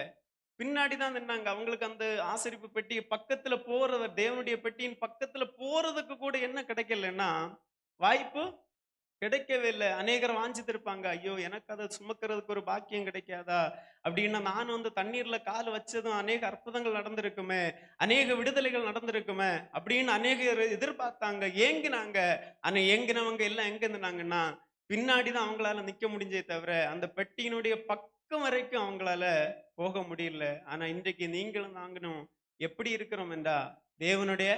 பின்னாடிதான் நின்னாங்க. அவங்களுக்கு அந்த ஆசரிப்பு பெட்டி பக்கத்துல போறவர், தேவனுடைய பெட்டியின் பக்கத்துல போறதுக்கு கூட என்ன கிடைக்கலன்னா வாய்ப்பு கிடைக்கவே இல்லை. அநேகர் வாஞ்சித்திருப்பாங்க, ஐயோ எனக்கு அதை சுமக்கிறதுக்கு ஒரு பாக்கியம் கிடைக்காதா அப்படின்னா, நான் வந்து தண்ணீர்ல கால் வச்சதும் அநேக அற்புதங்கள் நடந்திருக்குமே, அநேக விடுதலைகள் நடந்திருக்குமே அப்படின்னு அநேகர் எதிர்பார்த்தாங்க, ஏங்கினாங்க. ஆனா ஏங்கினவங்க எல்லாம் எங்க இருந்தாங்கன்னா பின்னாடிதான் அவங்களால நிக்க முடிஞ்சே தவிர அந்த பெட்டியினுடைய பக்கம் வரைக்கும் அவங்களால போக முடியல. ஆனா இன்றைக்கு நீங்களும் நாங்களும் எப்படி இருக்கிறோம் என்றா தேவனுடைய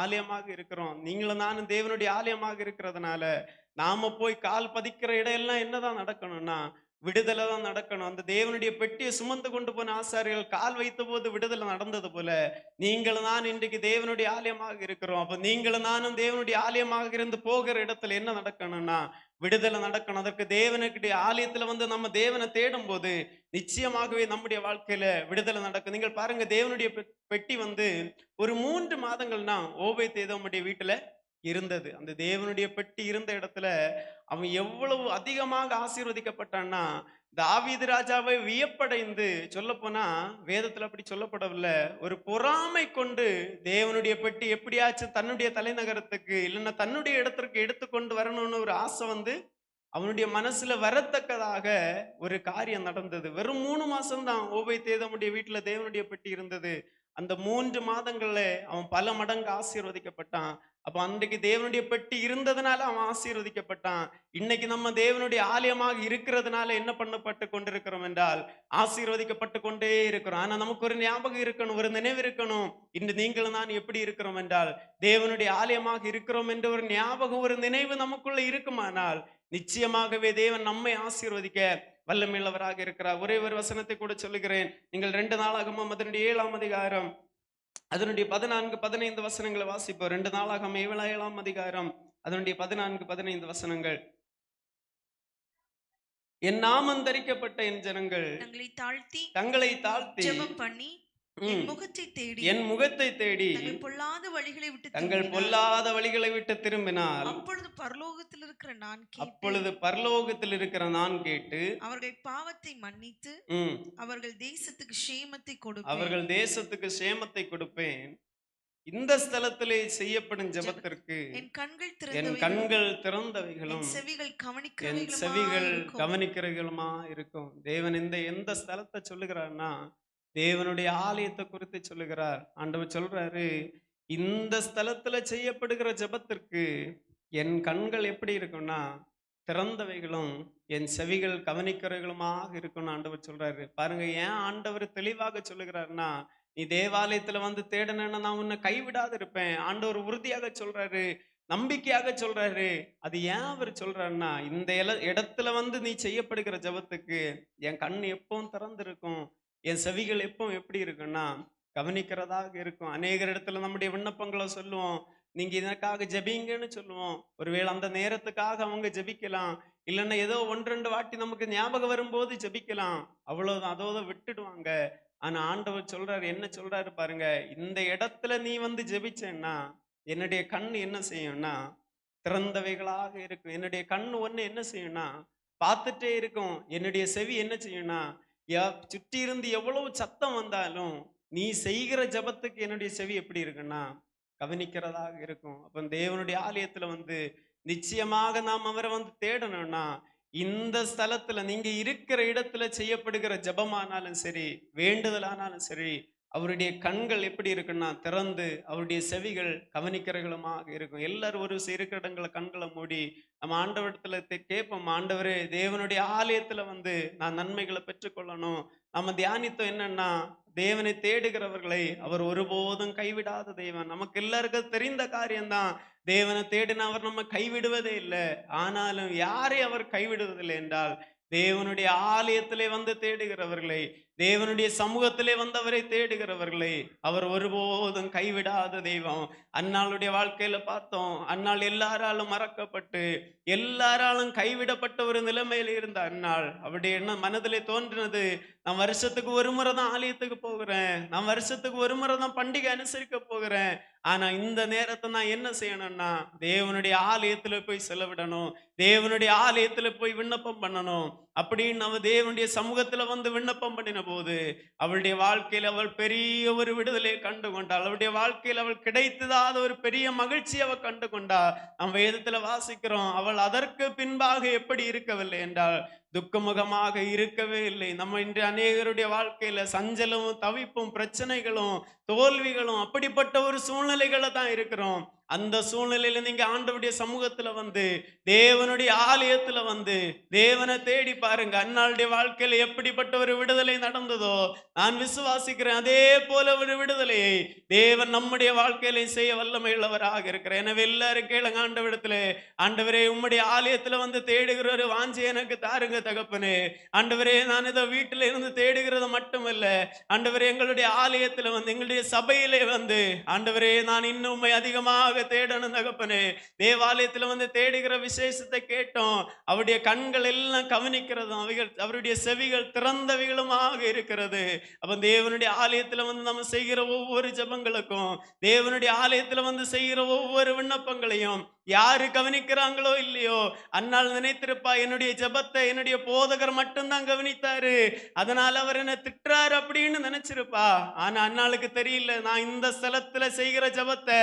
ஆலயமாக இருக்கிறோம். நீங்களும் நானும் தேவனுடைய ஆலயமாக இருக்கிறதுனால நாம போய் கால் பதிக்கிற இடம் எல்லாம் என்னதான் நடக்கணும்னா விடுதலை தான் நடக்கணும். அந்த தேவனுடைய பெட்டியை சுமந்து கொண்டு போன ஆசாரியர்கள் கால் வைத்த போது விடுதலை நடந்தது போல நீங்களும் நான் இன்றைக்கு தேவனுடைய ஆலயமாக இருக்கிறோம். அப்ப நீங்களும் நானும் தேவனுடைய ஆலயமாக இருந்து போகிற இடத்துல என்ன நடக்கணும்னா விடுதலை நடக்கணும். அதற்கு தேவனுடைய ஆலயத்துல வந்து நம்ம தேவனை தேடும் போது நிச்சயமாகவே நம்முடைய வாழ்க்கையில விடுதலை நடக்கும். நீங்கள் பாருங்க, தேவனுடைய பெட்டி வந்து ஒரு 3 மாதங்கள்னா ஓபேத்-ஏதோமுடைய வீட்டுல இருந்தது. அந்த தேவனுடைய பெட்டி இருந்த இடத்துல அவன் எவ்வளவு அதிகமாக ஆசீர்வதிக்கப்பட்டான்னா தாவீது ராஜாவை வியப்படைந்து, சொல்ல போனா வேதத்துல அப்படி சொல்லப்படவில்லை, ஒரு பொறாமை கொண்டு தேவனுடைய பெட்டி எப்படியாச்சும் தன்னுடைய தலைநகரத்துக்கு இல்லைன்னா தன்னுடைய இடத்திற்கு எடுத்துக்கொண்டு வரணும்னு ஒரு ஆசை வந்து அவனுடைய மனசுல வரத்தக்கதாக ஒரு காரியம் நடந்தது. வெறும் 3 மாசம் தான் ஓபேத்-ஏதோமுடைய வீட்டுல தேவனுடைய பெட்டி இருந்தது. அந்த 3 மாதங்கள்ல அவன் பல மடங்கு ஆசீர்வதிக்கப்பட்டான். அப்ப அன்றைக்கு தேவனுடைய பெட்டி இருந்ததுனால அவன் ஆசீர்வதிக்கப்பட்டான். இன்னைக்கு நம்ம தேவனுடைய ஆலயமாக இருக்கிறதுனால என்ன பண்ணப்பட்டு கொண்டிருக்கிறோம் என்றால் ஆசீர்வதிக்கப்பட்டு கொண்டே இருக்கிறோம். ஆனா நமக்கு ஒரு ஞாபகம் இருக்கணும், ஒரு நினைவு இருக்கணும், இன்று நீங்களும் நான் எப்படி இருக்கிறோம் என்றால் தேவனுடைய ஆலயமாக இருக்கிறோம் என்ற ஒரு ஞாபகம், ஒரு நினைவு நமக்குள்ள இருக்குமானால் நிச்சயமாகவே தேவன் நம்மை ஆசீர்வதிக்க வல்லமையுள்ளவராக இருக்கிறார். ஒரே ஒரு வசனத்தை கூட சொல்லுகிறேன். நீங்கள் 2 நாளாகமம் அதனுடைய 7ஆம் அதிகாரம் அதனுடைய 14, 15 வசனங்களை வாசிப்போம். 2 நாளாகமம் 7ஆம் அதிகாரம் அதனுடைய 14, 15 வசனங்கள். என் நாமம் தரிக்கப்பட்ட என் ஜனங்கள் தங்களை தாழ்த்தி ஜெபம் பண்ணி என் முகத்தை தேடி என் முகத்தை தேடி தங்கள் பொல்லாத வழிகளை விட்டு தங்கள் பொல்லாத வழிகளை விட்டு திரும்பினால் அப்பொழுது பரலோகத்தில் இருக்கிற நான் கேட்டு அவர்கள் பாவத்தை மன்னித்து அவர்கள் தேசத்துக்கு சேமத்தை கொடுப்பேன். இந்த ஸ்தலத்திலே செய்யப்படும் ஜெபத்திற்கு என் கண்கள் திறந்தவைகளும் என் செவிகள் கவனிக்கிறவைகளுமா இருக்கும். தேவன் எந்த ஸ்தலத்தை சொல்லுகிறார்னா தேவனுடைய ஆலயத்தை குறித்து சொல்லுகிறார். ஆண்டவர் சொல்றாரு, இந்த ஸ்தலத்துல செய்யப்படுகிற ஜெபத்திற்கு என் கண்கள் எப்படி இருக்கும்னா திறந்தவைகளும் என் செவிகள் கவனிக்கிறவைகளுமாக இருக்கும்னு ஆண்டவர் சொல்றாரு. பாருங்க, ஏன் ஆண்டவர் தெளிவாக சொல்லுகிறாருன்னா, நீ தேவாலயத்துல வந்து தேடணும்னா நான் உன்னை கைவிடாது இருப்பேன். ஆண்டவர் உறுதியாக சொல்றாரு, நம்பிக்கையாக சொல்றாரு. அது ஏன் அவர் சொல்றாருன்னா, இந்த இடத்துல வந்து நீ செய்யப்படுகிற ஜெபத்துக்கு என் கண் எப்பவும் திறந்திருக்கும், என் செவிகள் எப்பவும் எப்படி இருக்குன்னா கவனிக்கிறதாக இருக்கும். அநேகர் இடத்துல நம்முடைய விண்ணப்பங்களை சொல்லுவோம், நீங்க இதற்காக ஜெபிங்கன்னு சொல்லுவோம். ஒருவேளை அந்த நேரத்துக்காக அவங்க ஜெபிக்கலாம், இல்லைன்னா ஏதோ 1-2 வாட்டி நமக்கு ஞாபகம் வரும்போது ஜெபிக்கலாம், அவ்வளவுதான், அதோட விட்டுடுவாங்க. ஆனா ஆண்டவர் சொல்றாரு, என்ன சொல்றாரு பாருங்க, இந்த இடத்துல நீ வந்து ஜெபிச்சேன்னா என்னுடைய கண் என்ன செய்யும்னா திறந்தவைகளாக இருக்கும். என்னுடைய கண் ஒண்ணு என்ன செய்யும்னா பார்த்துட்டே இருக்கும். என்னுடைய செவி என்ன செய்யும்னா சுற்றி இருந்து எவ்வளவு சத்தம் வந்தாலும் நீ செய்கிற ஜபத்துக்கு என்னுடைய செவி எப்படி இருக்குன்னா கவனிக்கிறதாக இருக்கும். அப்ப தேவனுடைய ஆலயத்துல வந்து நிச்சயமாக நாம் அவரை வந்து தேடணும்னா இந்த ஸ்தலத்துல நீங்க இருக்கிற இடத்துல செய்யப்படுகிற ஜபமானாலும் சரி, வேண்டுதலானாலும் சரி, அவருடைய கண்கள் எப்படி இருக்குன்னா திறந்து அவருடைய செவிகள் கவனிக்கிறவர்களுமாக இருக்கும். எல்லாரும் ஒரு இருக்கிற இடங்களை கண்களை மூடி நம்ம ஆண்டவரிடத்துல கேட்போம், ஆண்டவரே தேவனுடைய ஆலயத்துல வந்து நான் நன்மைகளை பெற்றுக்கொள்ளணும். நம்ம தியானித்தோம் என்னன்னா, தேவனை தேடுகிறவர்களை அவர் ஒருபோதும் கைவிடாத தேவன். நமக்கு எல்லாருக்கும் தெரிந்த காரியம்தான், தேவனை தேடின அவர் நம்ம கைவிடுவதே இல்லை. ஆனாலும் யாரை அவர் கைவிடுவதில்லை என்றால் தேவனுடைய ஆலயத்திலே வந்து தேடுகிறவர்களை, தேவனுடைய சமூகத்திலே வந்தவரை தேடுகிறவர்களை அவர் ஒருபோதும் கைவிடாத தெய்வம். அன்னாளுடைய வாழ்க்கையில பார்த்தோம், அன்னாள் எல்லாராலும் மறக்கப்பட்டு எல்லாராலும் கைவிடப்பட்ட ஒரு நிலைமையில இருந்த அன்னாள், அவருடைய என்ன மனதிலே தோன்றினது, நான் வருஷத்துக்கு ஒரு முறை தான் ஆலயத்துக்கு போகிறேன், நான் வருஷத்துக்கு ஒரு முறை தான் பண்டிகை அனுசரிக்க போகிறேன். ஆனா இந்த நேரத்தை நான் என்ன செய்யணும்னா தேவனுடைய ஆலயத்துல போய் செலவிடணும், தேவனுடைய ஆலயத்துல போய் விண்ணப்பம் பண்ணணும் அப்படின்னு அவ தேவனுடைய சமூகத்துல வந்து விண்ணப்பம் பண்ணின போது அவளுடைய வாழ்க்கையில் அவள் பெரிய ஒரு விடுதலை கண்டு கொண்டாள். அவளுடைய வாழ்க்கையில் அவள் கிடைத்ததாத ஒரு பெரிய மகிழ்ச்சி அவள் கண்டு கொண்டாள். நம்ம வேதத்துல வாசிக்கிறோம், அவள் அதற்கு பின்பாக எப்படி இருக்கவில்லை என்றால் துக்கமுகமாக இருக்கவே இல்லை. நம்ம இன்று அநேகருடைய வாழ்க்கையில சஞ்சலமும் தவிப்பும் பிரச்சனைகளும் தோல்விகளும் அப்படிப்பட்ட ஒரு சூழ்நிலைகளை தான் இருக்கிறோம். அந்த சூழ்நிலையில நீங்க ஆண்டவருடைய சமூகத்துல வந்து தேவனுடைய ஆலயத்துல வந்து தேவனை தேடி பாருங்க. அன்னாளுடைய வாழ்க்கையில எப்படிப்பட்ட ஒரு விடுதலை நடந்ததோ நான் விசுவாசிக்கிறேன், அதே போல ஒரு விடுதலையை தேவன் நம்முடைய வாழ்க்கையில செய்ய வல்லமை உள்ளவராக இருக்கிறேன். எனவே எல்லாரும் கேளுங்க, ஆண்டவரிடத்துல, ஆண்டவரே உம்முடைய ஆலயத்துல வந்து தேடுகிற ஒரு வாஞ்சி எனக்கு தாருங்க தகப்பனே. ஆண்டவரே, நான் இதை வீட்டில இருந்து தேடுகிறது மட்டுமல்ல, ஆண்டவரே எங்களுடைய ஆலயத்துல வந்து எங்களுடைய சபையிலே வந்து ஆண்டவரே நான் இன்னும் உம்மை அதிகமாக தேடணும் தகப்பனே. தேவாலயத்துல வந்து தேடுகிற விசேஷத்தை கேட்டோம், அவருடைய கண்கள் எல்லாம் கவனிக்கிறதும் அவருடைய செவிகள் திறந்தவைகளுமாக இருக்கிறது. அப்ப தேவனுடைய ஆலயத்துல வந்து நம்ம செய்கிற ஒவ்வொரு ஜெபங்களுக்கும், தேவனுடைய ஆலயத்துல வந்து செய்கிற ஒவ்வொரு விண்ணப்பங்களையும் யாரு கவனிக்கிறாங்களோ இல்லையோ, அன்னால் நினைத்திருப்பா என்னுடைய ஜெபத்தை என்னுடைய போதகர் மட்டும்தான் கவனித்தாரு, அதனால அவர் என்ன திட்டுறாரு அப்படின்னு நினைச்சிருப்பா. ஆனா அன்னாளுக்கு தெரியல, நான் இந்த ஸ்தலத்துல செய்கிற ஜெபத்தை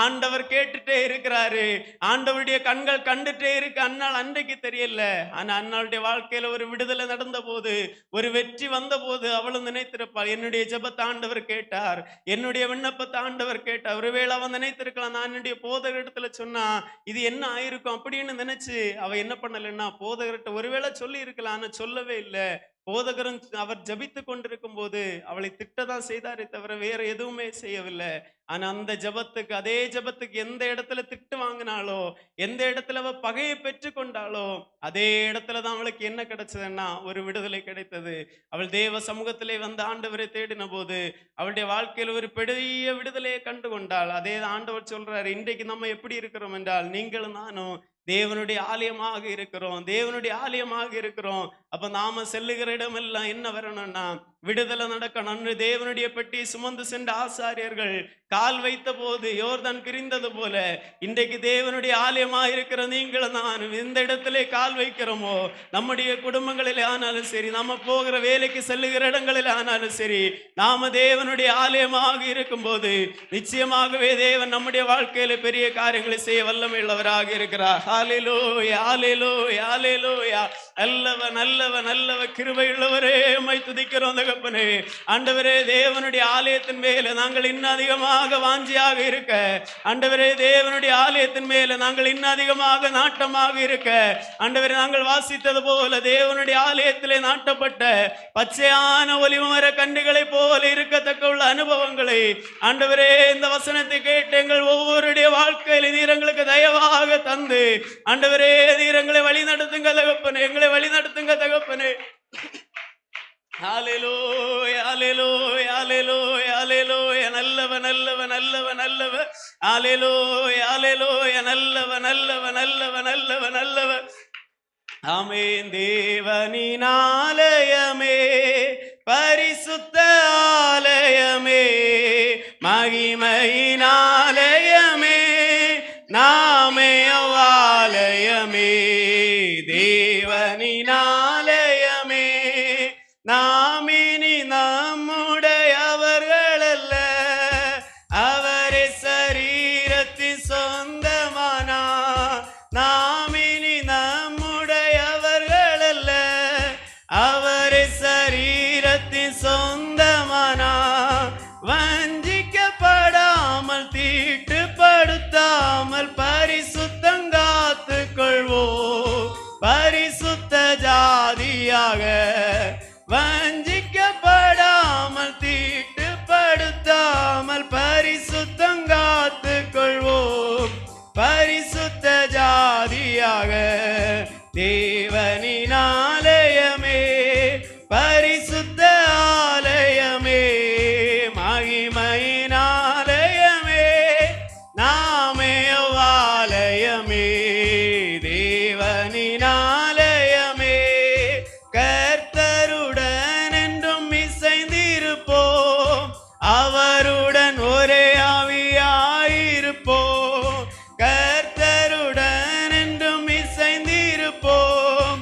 ஆண்டவர் கேட்டுட்டே இருக்கிறாரு, ஆண்டவருடைய கண்கள் கண்டுட்டே இருக்கு. அன்னாள் அன்றைக்கு தெரியல, ஆனா அன்னாளுடைய வாழ்க்கையில ஒரு விடுதலை நடந்த போது, ஒரு வெற்றி வந்த போது அவளும் நினைத்திருப்பாள், என்னுடைய ஜெபத்தை ஆண்டவர் கேட்டார், என்னுடைய விண்ணப்பத்தை ஆண்டவர் கேட்டார். ஒருவேளை அவன் நினைத்திருக்கலாம், நான் என்னுடைய போதகரிடத்துல சொன்னா இது என்ன ஆயிருக்கும் அப்படின்னு நினைச்சு அவ என்ன பண்ணலன்னா போதகர்கிட்ட ஒருவேளை சொல்லி இருக்கலாம், ஆனா சொல்லவே இல்லை. போதகரும் அவர் ஜபித்து கொண்டிருக்கும் போது அவளை திட்டதான் செய்தாரே தவிர வேற எதுவுமே செய்யவில்லை. ஆனா அந்த ஜபத்துக்கு, அதே ஜபத்துக்கு எந்த இடத்துல திட்டு வாங்கினாலோ, எந்த இடத்துல அவ பகையை பெற்று கொண்டாலோ, அதே இடத்துலதான் அவளுக்கு என்ன கிடைச்சதுன்னா ஒரு விடுதலை கிடைத்தது. அவள் தேவ சமூகத்திலே வந்து ஆண்டவரை தேடின போது அவளுடைய வாழ்க்கையில் ஒரு பெரிய விடுதலையை கண்டு கொண்டாள். அதே ஆண்டவர் சொல்றாரு, இன்றைக்கு நம்ம எப்படி இருக்கிறோம் என்றால், நீங்களும் நானும் தேவனுடைய ஆலயமாக இருக்கிறோம், தேவனுடைய ஆலயமாக இருக்கிறோம். அப்ப நாம செல்லுகிற இடமெல்லாம் என்ன வரணும்னா விடுதலை நடக்கணும். தேவனுடைய பெட்டி சுமந்து சென்ற ஆசாரியர்கள் கால் வைத்த போது யோர்தான் பிரிந்தது போல, இன்றைக்கு தேவனுடைய ஆலயமாக இருக்கிற நீங்களும் நானும் எந்த இடத்திலே கால் வைக்கிறோமோ, நம்முடைய குடும்பங்களில் ஆனாலும் சரி, நம்ம போகிற வேலைக்கு செல்லுகிற இடங்களில் ஆனாலும் சரி, நாம தேவனுடைய ஆலயமாக இருக்கும் போது நிச்சயமாகவே தேவன் நம்முடைய வாழ்க்கையில பெரிய காரியங்களை செய்ய வல்லமையுள்ளவராக இருக்கிறார். ஹல்லேலூயா, ஹல்லேலூயா, ஹல்லேலூயா. நல்லவர், நல்லவர், நல்லவர், கிருபையுள்ளவரே, உம்மை துதிக்கிறோம் தகப்பனே. ஆண்டவரே, தேவனுடைய ஆலயத்தின் மேல நாங்கள் இன்னும் அதிகமாக வாஞ்சியாக இருக்க, ஆண்டவரே, தேவனுடைய ஆலயத்தின் மேல நாங்கள் இன்னும் அதிகமாக நாட்டமாக இருக்க, ஆண்டவரே, நாங்கள் வாசித்தது போல தேவனுடைய ஆலயத்திலே நாட்டப்பட்ட பச்சையான ஒலிவமர கண்டுகளை போல இருக்கத்தக்க உள்ள அனுபவங்களை, ஆண்டவரே, இந்த வசனத்தை கேட்டு எங்கள் ஒவ்வொருடைய வாழ்க்கையில நீர் எங்களுக்கு தயவாக தந்து, ஆண்டவரே, நீர் எங்களை வழி நடத்துங்க தகப்பனே, எங்களை வழி நடத்துங்க தகப்பனே. ஹல்லேலூயா, ஹல்லேலூயா, ஹல்லேலூயா, ஹல்லேலூயா. நல்லவ, நல்லவ, நல்லவ, நல்லவ. ஹல்லேலூயா, ஹல்லேலூயா. நல்லவ, நல்லவ, நல்லவ, நல்லவ, நல்லவ. ஆமென். தேவனின் ஆலயமே, பரிசுத்த ஆலயமே, மகிமையின் ஆலயமே, நாமே ஆலயமே. தேவனின் ஆலயமே, நாமினி நம்முடையவர்கள் அல்ல, அவரே சரீரத்தின் சொந்தமானா. நாமினி நம்முடையவர்கள் அல்ல, அவரே சரீரத்தின் சொந்தமானா. வஞ்சிக்கப்படாமல் தீட்டுப்படுத்தாமல் பரிசுத்தங்காத்து கொள்வோம், பரிசுத்த ஜாதியாக. வஞ்சிக்கப்படாமல் தீட்டுப்படுத்தாமல் பரிசுத்தங்காத்து கொள்வோம், பரிசுத்த ஜாதியாக. தேவனின் ஆலயமே, பரிசுத்த ஆலயமே, மகிமையின் ஆலயமே, நாமே ஆலயமே. தேவனின் ஆலயமே, கர்த்தருடன் என்றும் இசைந்திருப்போம், அவருடன் ஒரே ஆவியாயிருப்போம். கர்த்தருடன் என்றும் இசைந்திருப்போம்,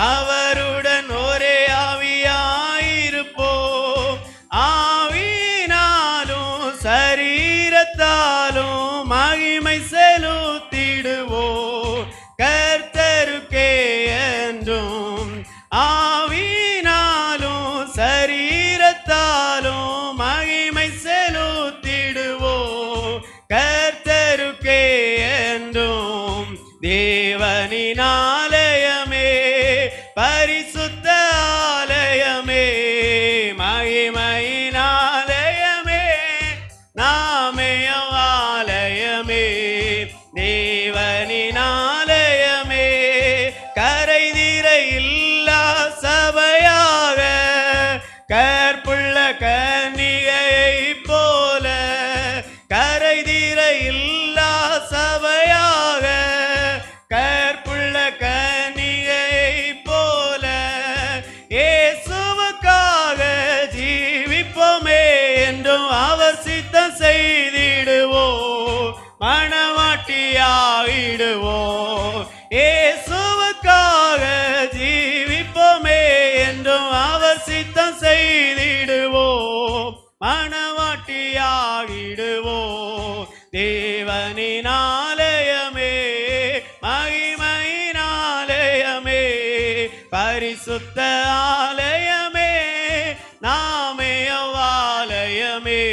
அவருடன் ஒரே ஆவியாயிருப்போம். ஆவியினாலும் சரீரத்தாலும் மகிமை செலுத்திடுவோம், கர்த்தருக்கே என்றும். ஆவியினாலும் சரீரத்தாலும் மகிமை செலுத்திடுவோம், கர்த்தருக்கே என்றும். தேவனின் ஆலயமே, பரிசுத்த ஆலயமே, மகிமையின் ஆலயமே, நாமே ஆலயமே. தேவனின் ஆலயமே, கரைதிரை இல்லா சபையாக, கற்புள்ள கன்னிகையை போல. கரைதிரை இல்லா சபையாக, கற்புள்ள கன்னிகையை போல. இயேசுவுக்காக ஜீவிப்போமே என்றும் அவர் சித்தம் செய்திடுவோம், மணவாட்டியாகிடுவோம். இயேசுவுக்காக ஜீவிப்போமே என்றும் அவர் சித்தம் செய்திடுவோம், மணவாட்டியாகிடுவோம். தேவனின் ஆலயமே, மகிமையின் ஆலயமே, பரிசுத்த ஆலயமே, நாமே ஆலயமே.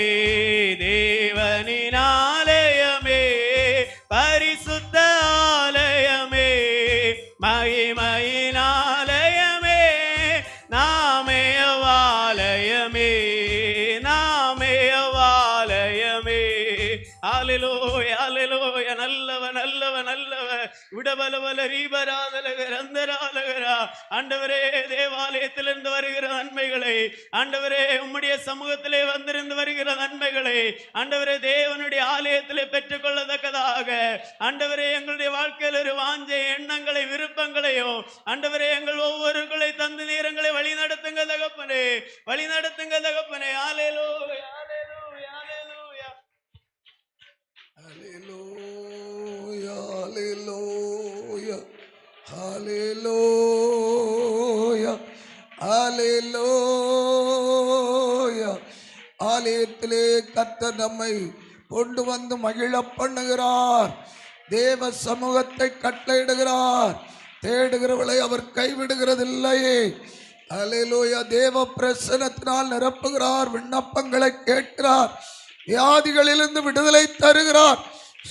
தேவனின் ஆலயமே, பரிசுத்த ஆலயமே, மகிமையின் ஆலயமே, நாமே விடபலவல ரீபராதலகர் அந்தராலகரா. ஆண்டவரே, தேவாலயத்திலிருந்து வருகிற நன்மைகளை, ஆண்டவரே உம்முடைய சமூகத்திலே வந்திருந்து வருகிற நன்மைகளை, ஆண்டவரே தேவனுடைய ஆலயத்திலே பெற்றுக்கொள்ளத்தக்கதாக, ஆண்டவரே எங்களுடைய வாழ்க்கையில் ஒரு வாஞ்சை எண்ணங்களை விருப்பங்களையோ, ஆண்டவரே எங்கள் ஒவ்வொருக்களை தந்து நேரங்களை வழி நடத்துங்க தகப்பனே, வழி நடத்துங்க தகப்பனே. ஹல்லேலூயா, ஹல்லேலூயா, ஹல்லேலூயா. Hallelujah, hallelujah, hallelujah, hallelujah. ஆலயத்திலே கர்த்தர் நம்மை கொண்டு வந்து மகிழ பண்ணுகிறார். தேவ சமூகத்தை கட்டளையிடுகிறார். தேடுகிறவளை அவர் கைவிடுகிறதில்லை. அல்லேலூயா. தேவ பிரசன்னத்தினால் நிரப்புகிறார். விண்ணப்பங்களை கேட்கிறார். வியாதிகளிலிருந்து விடுதலை தருகிறார்.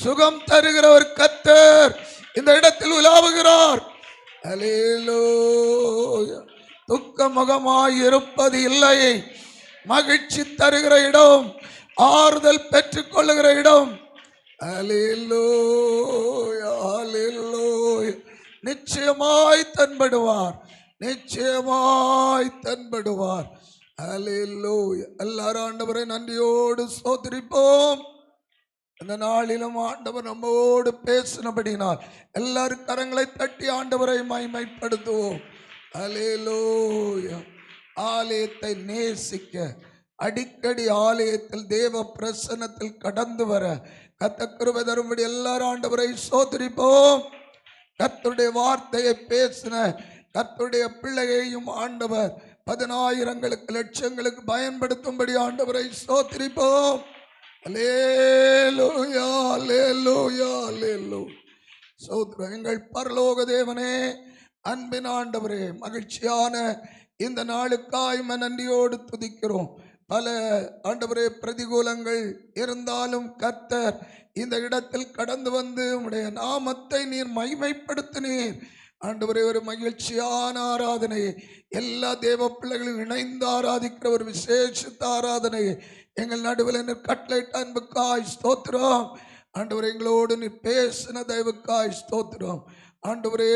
சுகம் தருகிறவர் கர்த்தர் இந்த இடத்தில் உலாவுகிறார். அல்லேலூயா. துக்க முகமாய் இருப்பது இல்லை. மகிழ்ச்சி தருகிற இடம், ஆறுதல் பெற்றுக் கொள்ளுகிற இடம். அல்லேலூயா, அல்லேலூயா. நிச்சயமாய் தென்படுவார், நிச்சயமாய் தென்படுவார். அல்லேலூயா. எல்லாரும் ஆண்டவரை நன்றியோடு ஸ்தோத்திரிப்போம். அந்த நாளிலும் ஆண்டவர் நம்மோடு பேசினபடினால் எல்லாரும் கரங்களை தட்டி ஆண்டவரை மகிமைப்படுத்துவோம். அல்லேலூயா. ஆலயத்தை நேசிக்க, அடிக்கடி ஆலயத்தில் தேவ பிரசன்னத்தில் கடந்து வர கர்த்தர் கிருபை தரும்படி எல்லாரும் ஆண்டவரை ஸ்தோத்திரிப்போம். கர்த்தருடைய வார்த்தையை பேசின கர்த்தருடைய பிள்ளையையும் ஆண்டவர் 10,000ங்களுக்கு லட்சங்களுக்கு பயன்படுத்தும்படி ஆண்டவரை ஸ்தோத்திரிப்போம். அல்லேலூயா, அல்லேலூயா, அல்லேலூயா. ஸ்தோத்திரம். எங்கள் பரலோக தேவனே, அன்பின் ஆண்டவரே, மகிழ்ச்சியான இந்த நாளுக்காய் நன்றியோடு துதிக்கிறோம். பல ஆண்டவரே பிரதிகூலங்கள் இருந்தாலும் கர்த்தர் இந்த இடத்தில் கடந்து வந்து உம்முடைய நாமத்தை நீர் மகிமைப்படுத்தினீர். ஆண்டவரே, ஒரு மகிழ்ச்சியான ஆராதனை, எல்லா தேவ பிள்ளைகளும் இணைந்து ஆராதிக்கிற ஒரு விசேஷித்த ஆராதனை எங்கள் நடுவில் நீர் கட்டளையிட்ட அன்புக்காய் ஸ்தோத்திரம். ஆண்டவரே, எங்களோடு நீர் பேசின தயவுக்காய் ஸ்தோத்திரம். ஆண்டவரே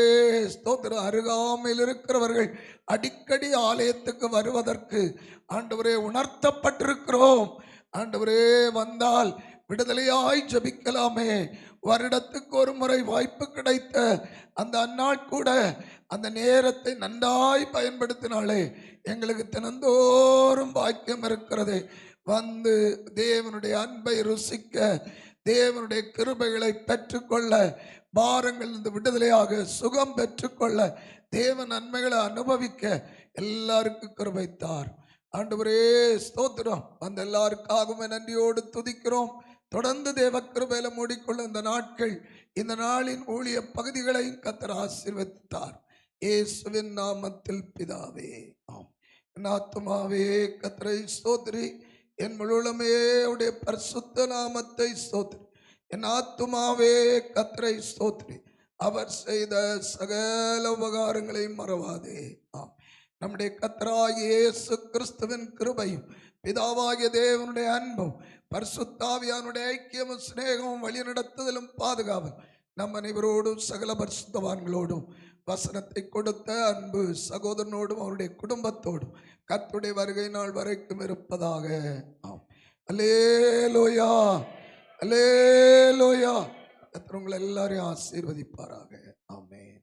ஸ்தோத்திரம். அருகாமையில் இருக்கிறவர்கள் அடிக்கடி ஆலயத்துக்கு வருவதற்கு ஆண்டவரே உணர்த்தப்பட்டிருக்கிறோம். ஆண்டவரே, வந்தால் விடுதலையாய் ஜபிக்கலாமே. வருடத்துக்கு ஒரு முறை வாய்ப்பு கிடைத்த அந்த அந்நாள் கூட அந்த நேரத்தை நன்றாய் பயன்படுத்தினாலே எங்களுக்கு தினந்தோறும் பாக்கியம் இருக்கிறது. வந்து தேவனுடைய அன்பை ருசிக்க, தேவனுடைய கிருபைகளை பெற்றுக்கொள்ள, பாரங்களிலிருந்து விடுதலையாக சுகம் பெற்றுக்கொள்ள, தேவ நன்மைகளை அனுபவிக்க எல்லாருக்கும் கிருபைத்தார். ஆண்டவரே ஸ்தோத்திரம். அந்த எல்லாருக்காகவும் நன்றியோடு துதிக்கிறோம். தொடர்ந்து தேவ கிருபையில மூடிக்கொள்ள இந்த நாட்கள், இந்த நாளின் ஊழிய பகுதிகளையும் கர்த்தர் ஆசீர்வதித்தார். இயேசுவின் நாமத்தில் பிதாவே, ஆம். என் ஆத்துமாவே கர்த்தரை ஸ்தோத்திரி, என் முழுமே அவருடைய பரிசுத்த நாமத்தை ஸ்தோத்திரி. என் ஆத்துமாவே கர்த்தரை ஸ்தோத்திரி, அவர் செய்த சகல உபகாரங்களை மறவாதே. ஆம். நம்முடைய கர்த்தராகிய இயேசு கிறிஸ்துவின் கிருபையும், பிதாவாகிய தேவனுடைய அன்பும், பரிசுத்தாவியானுடைய ஐக்கியமும் சிநேகமும் வழிநடத்துதலும் பாதுகாவல் நம் அனைவரோடும் சகல பரிசுத்தவான்களோடும், வசனத்தை கொடுத்த அன்பு சகோதரனோடும் அவருடைய குடும்பத்தோடும் கர்த்தருடைய வருகை நாள் வரைக்கும் இருப்பதாக. ஆம். அல்லேலூயா, அல்லேலூயா. கர்த்தர் உங்களை எல்லாரையும் ஆசீர்வதிப்பாராக. ஆமென்.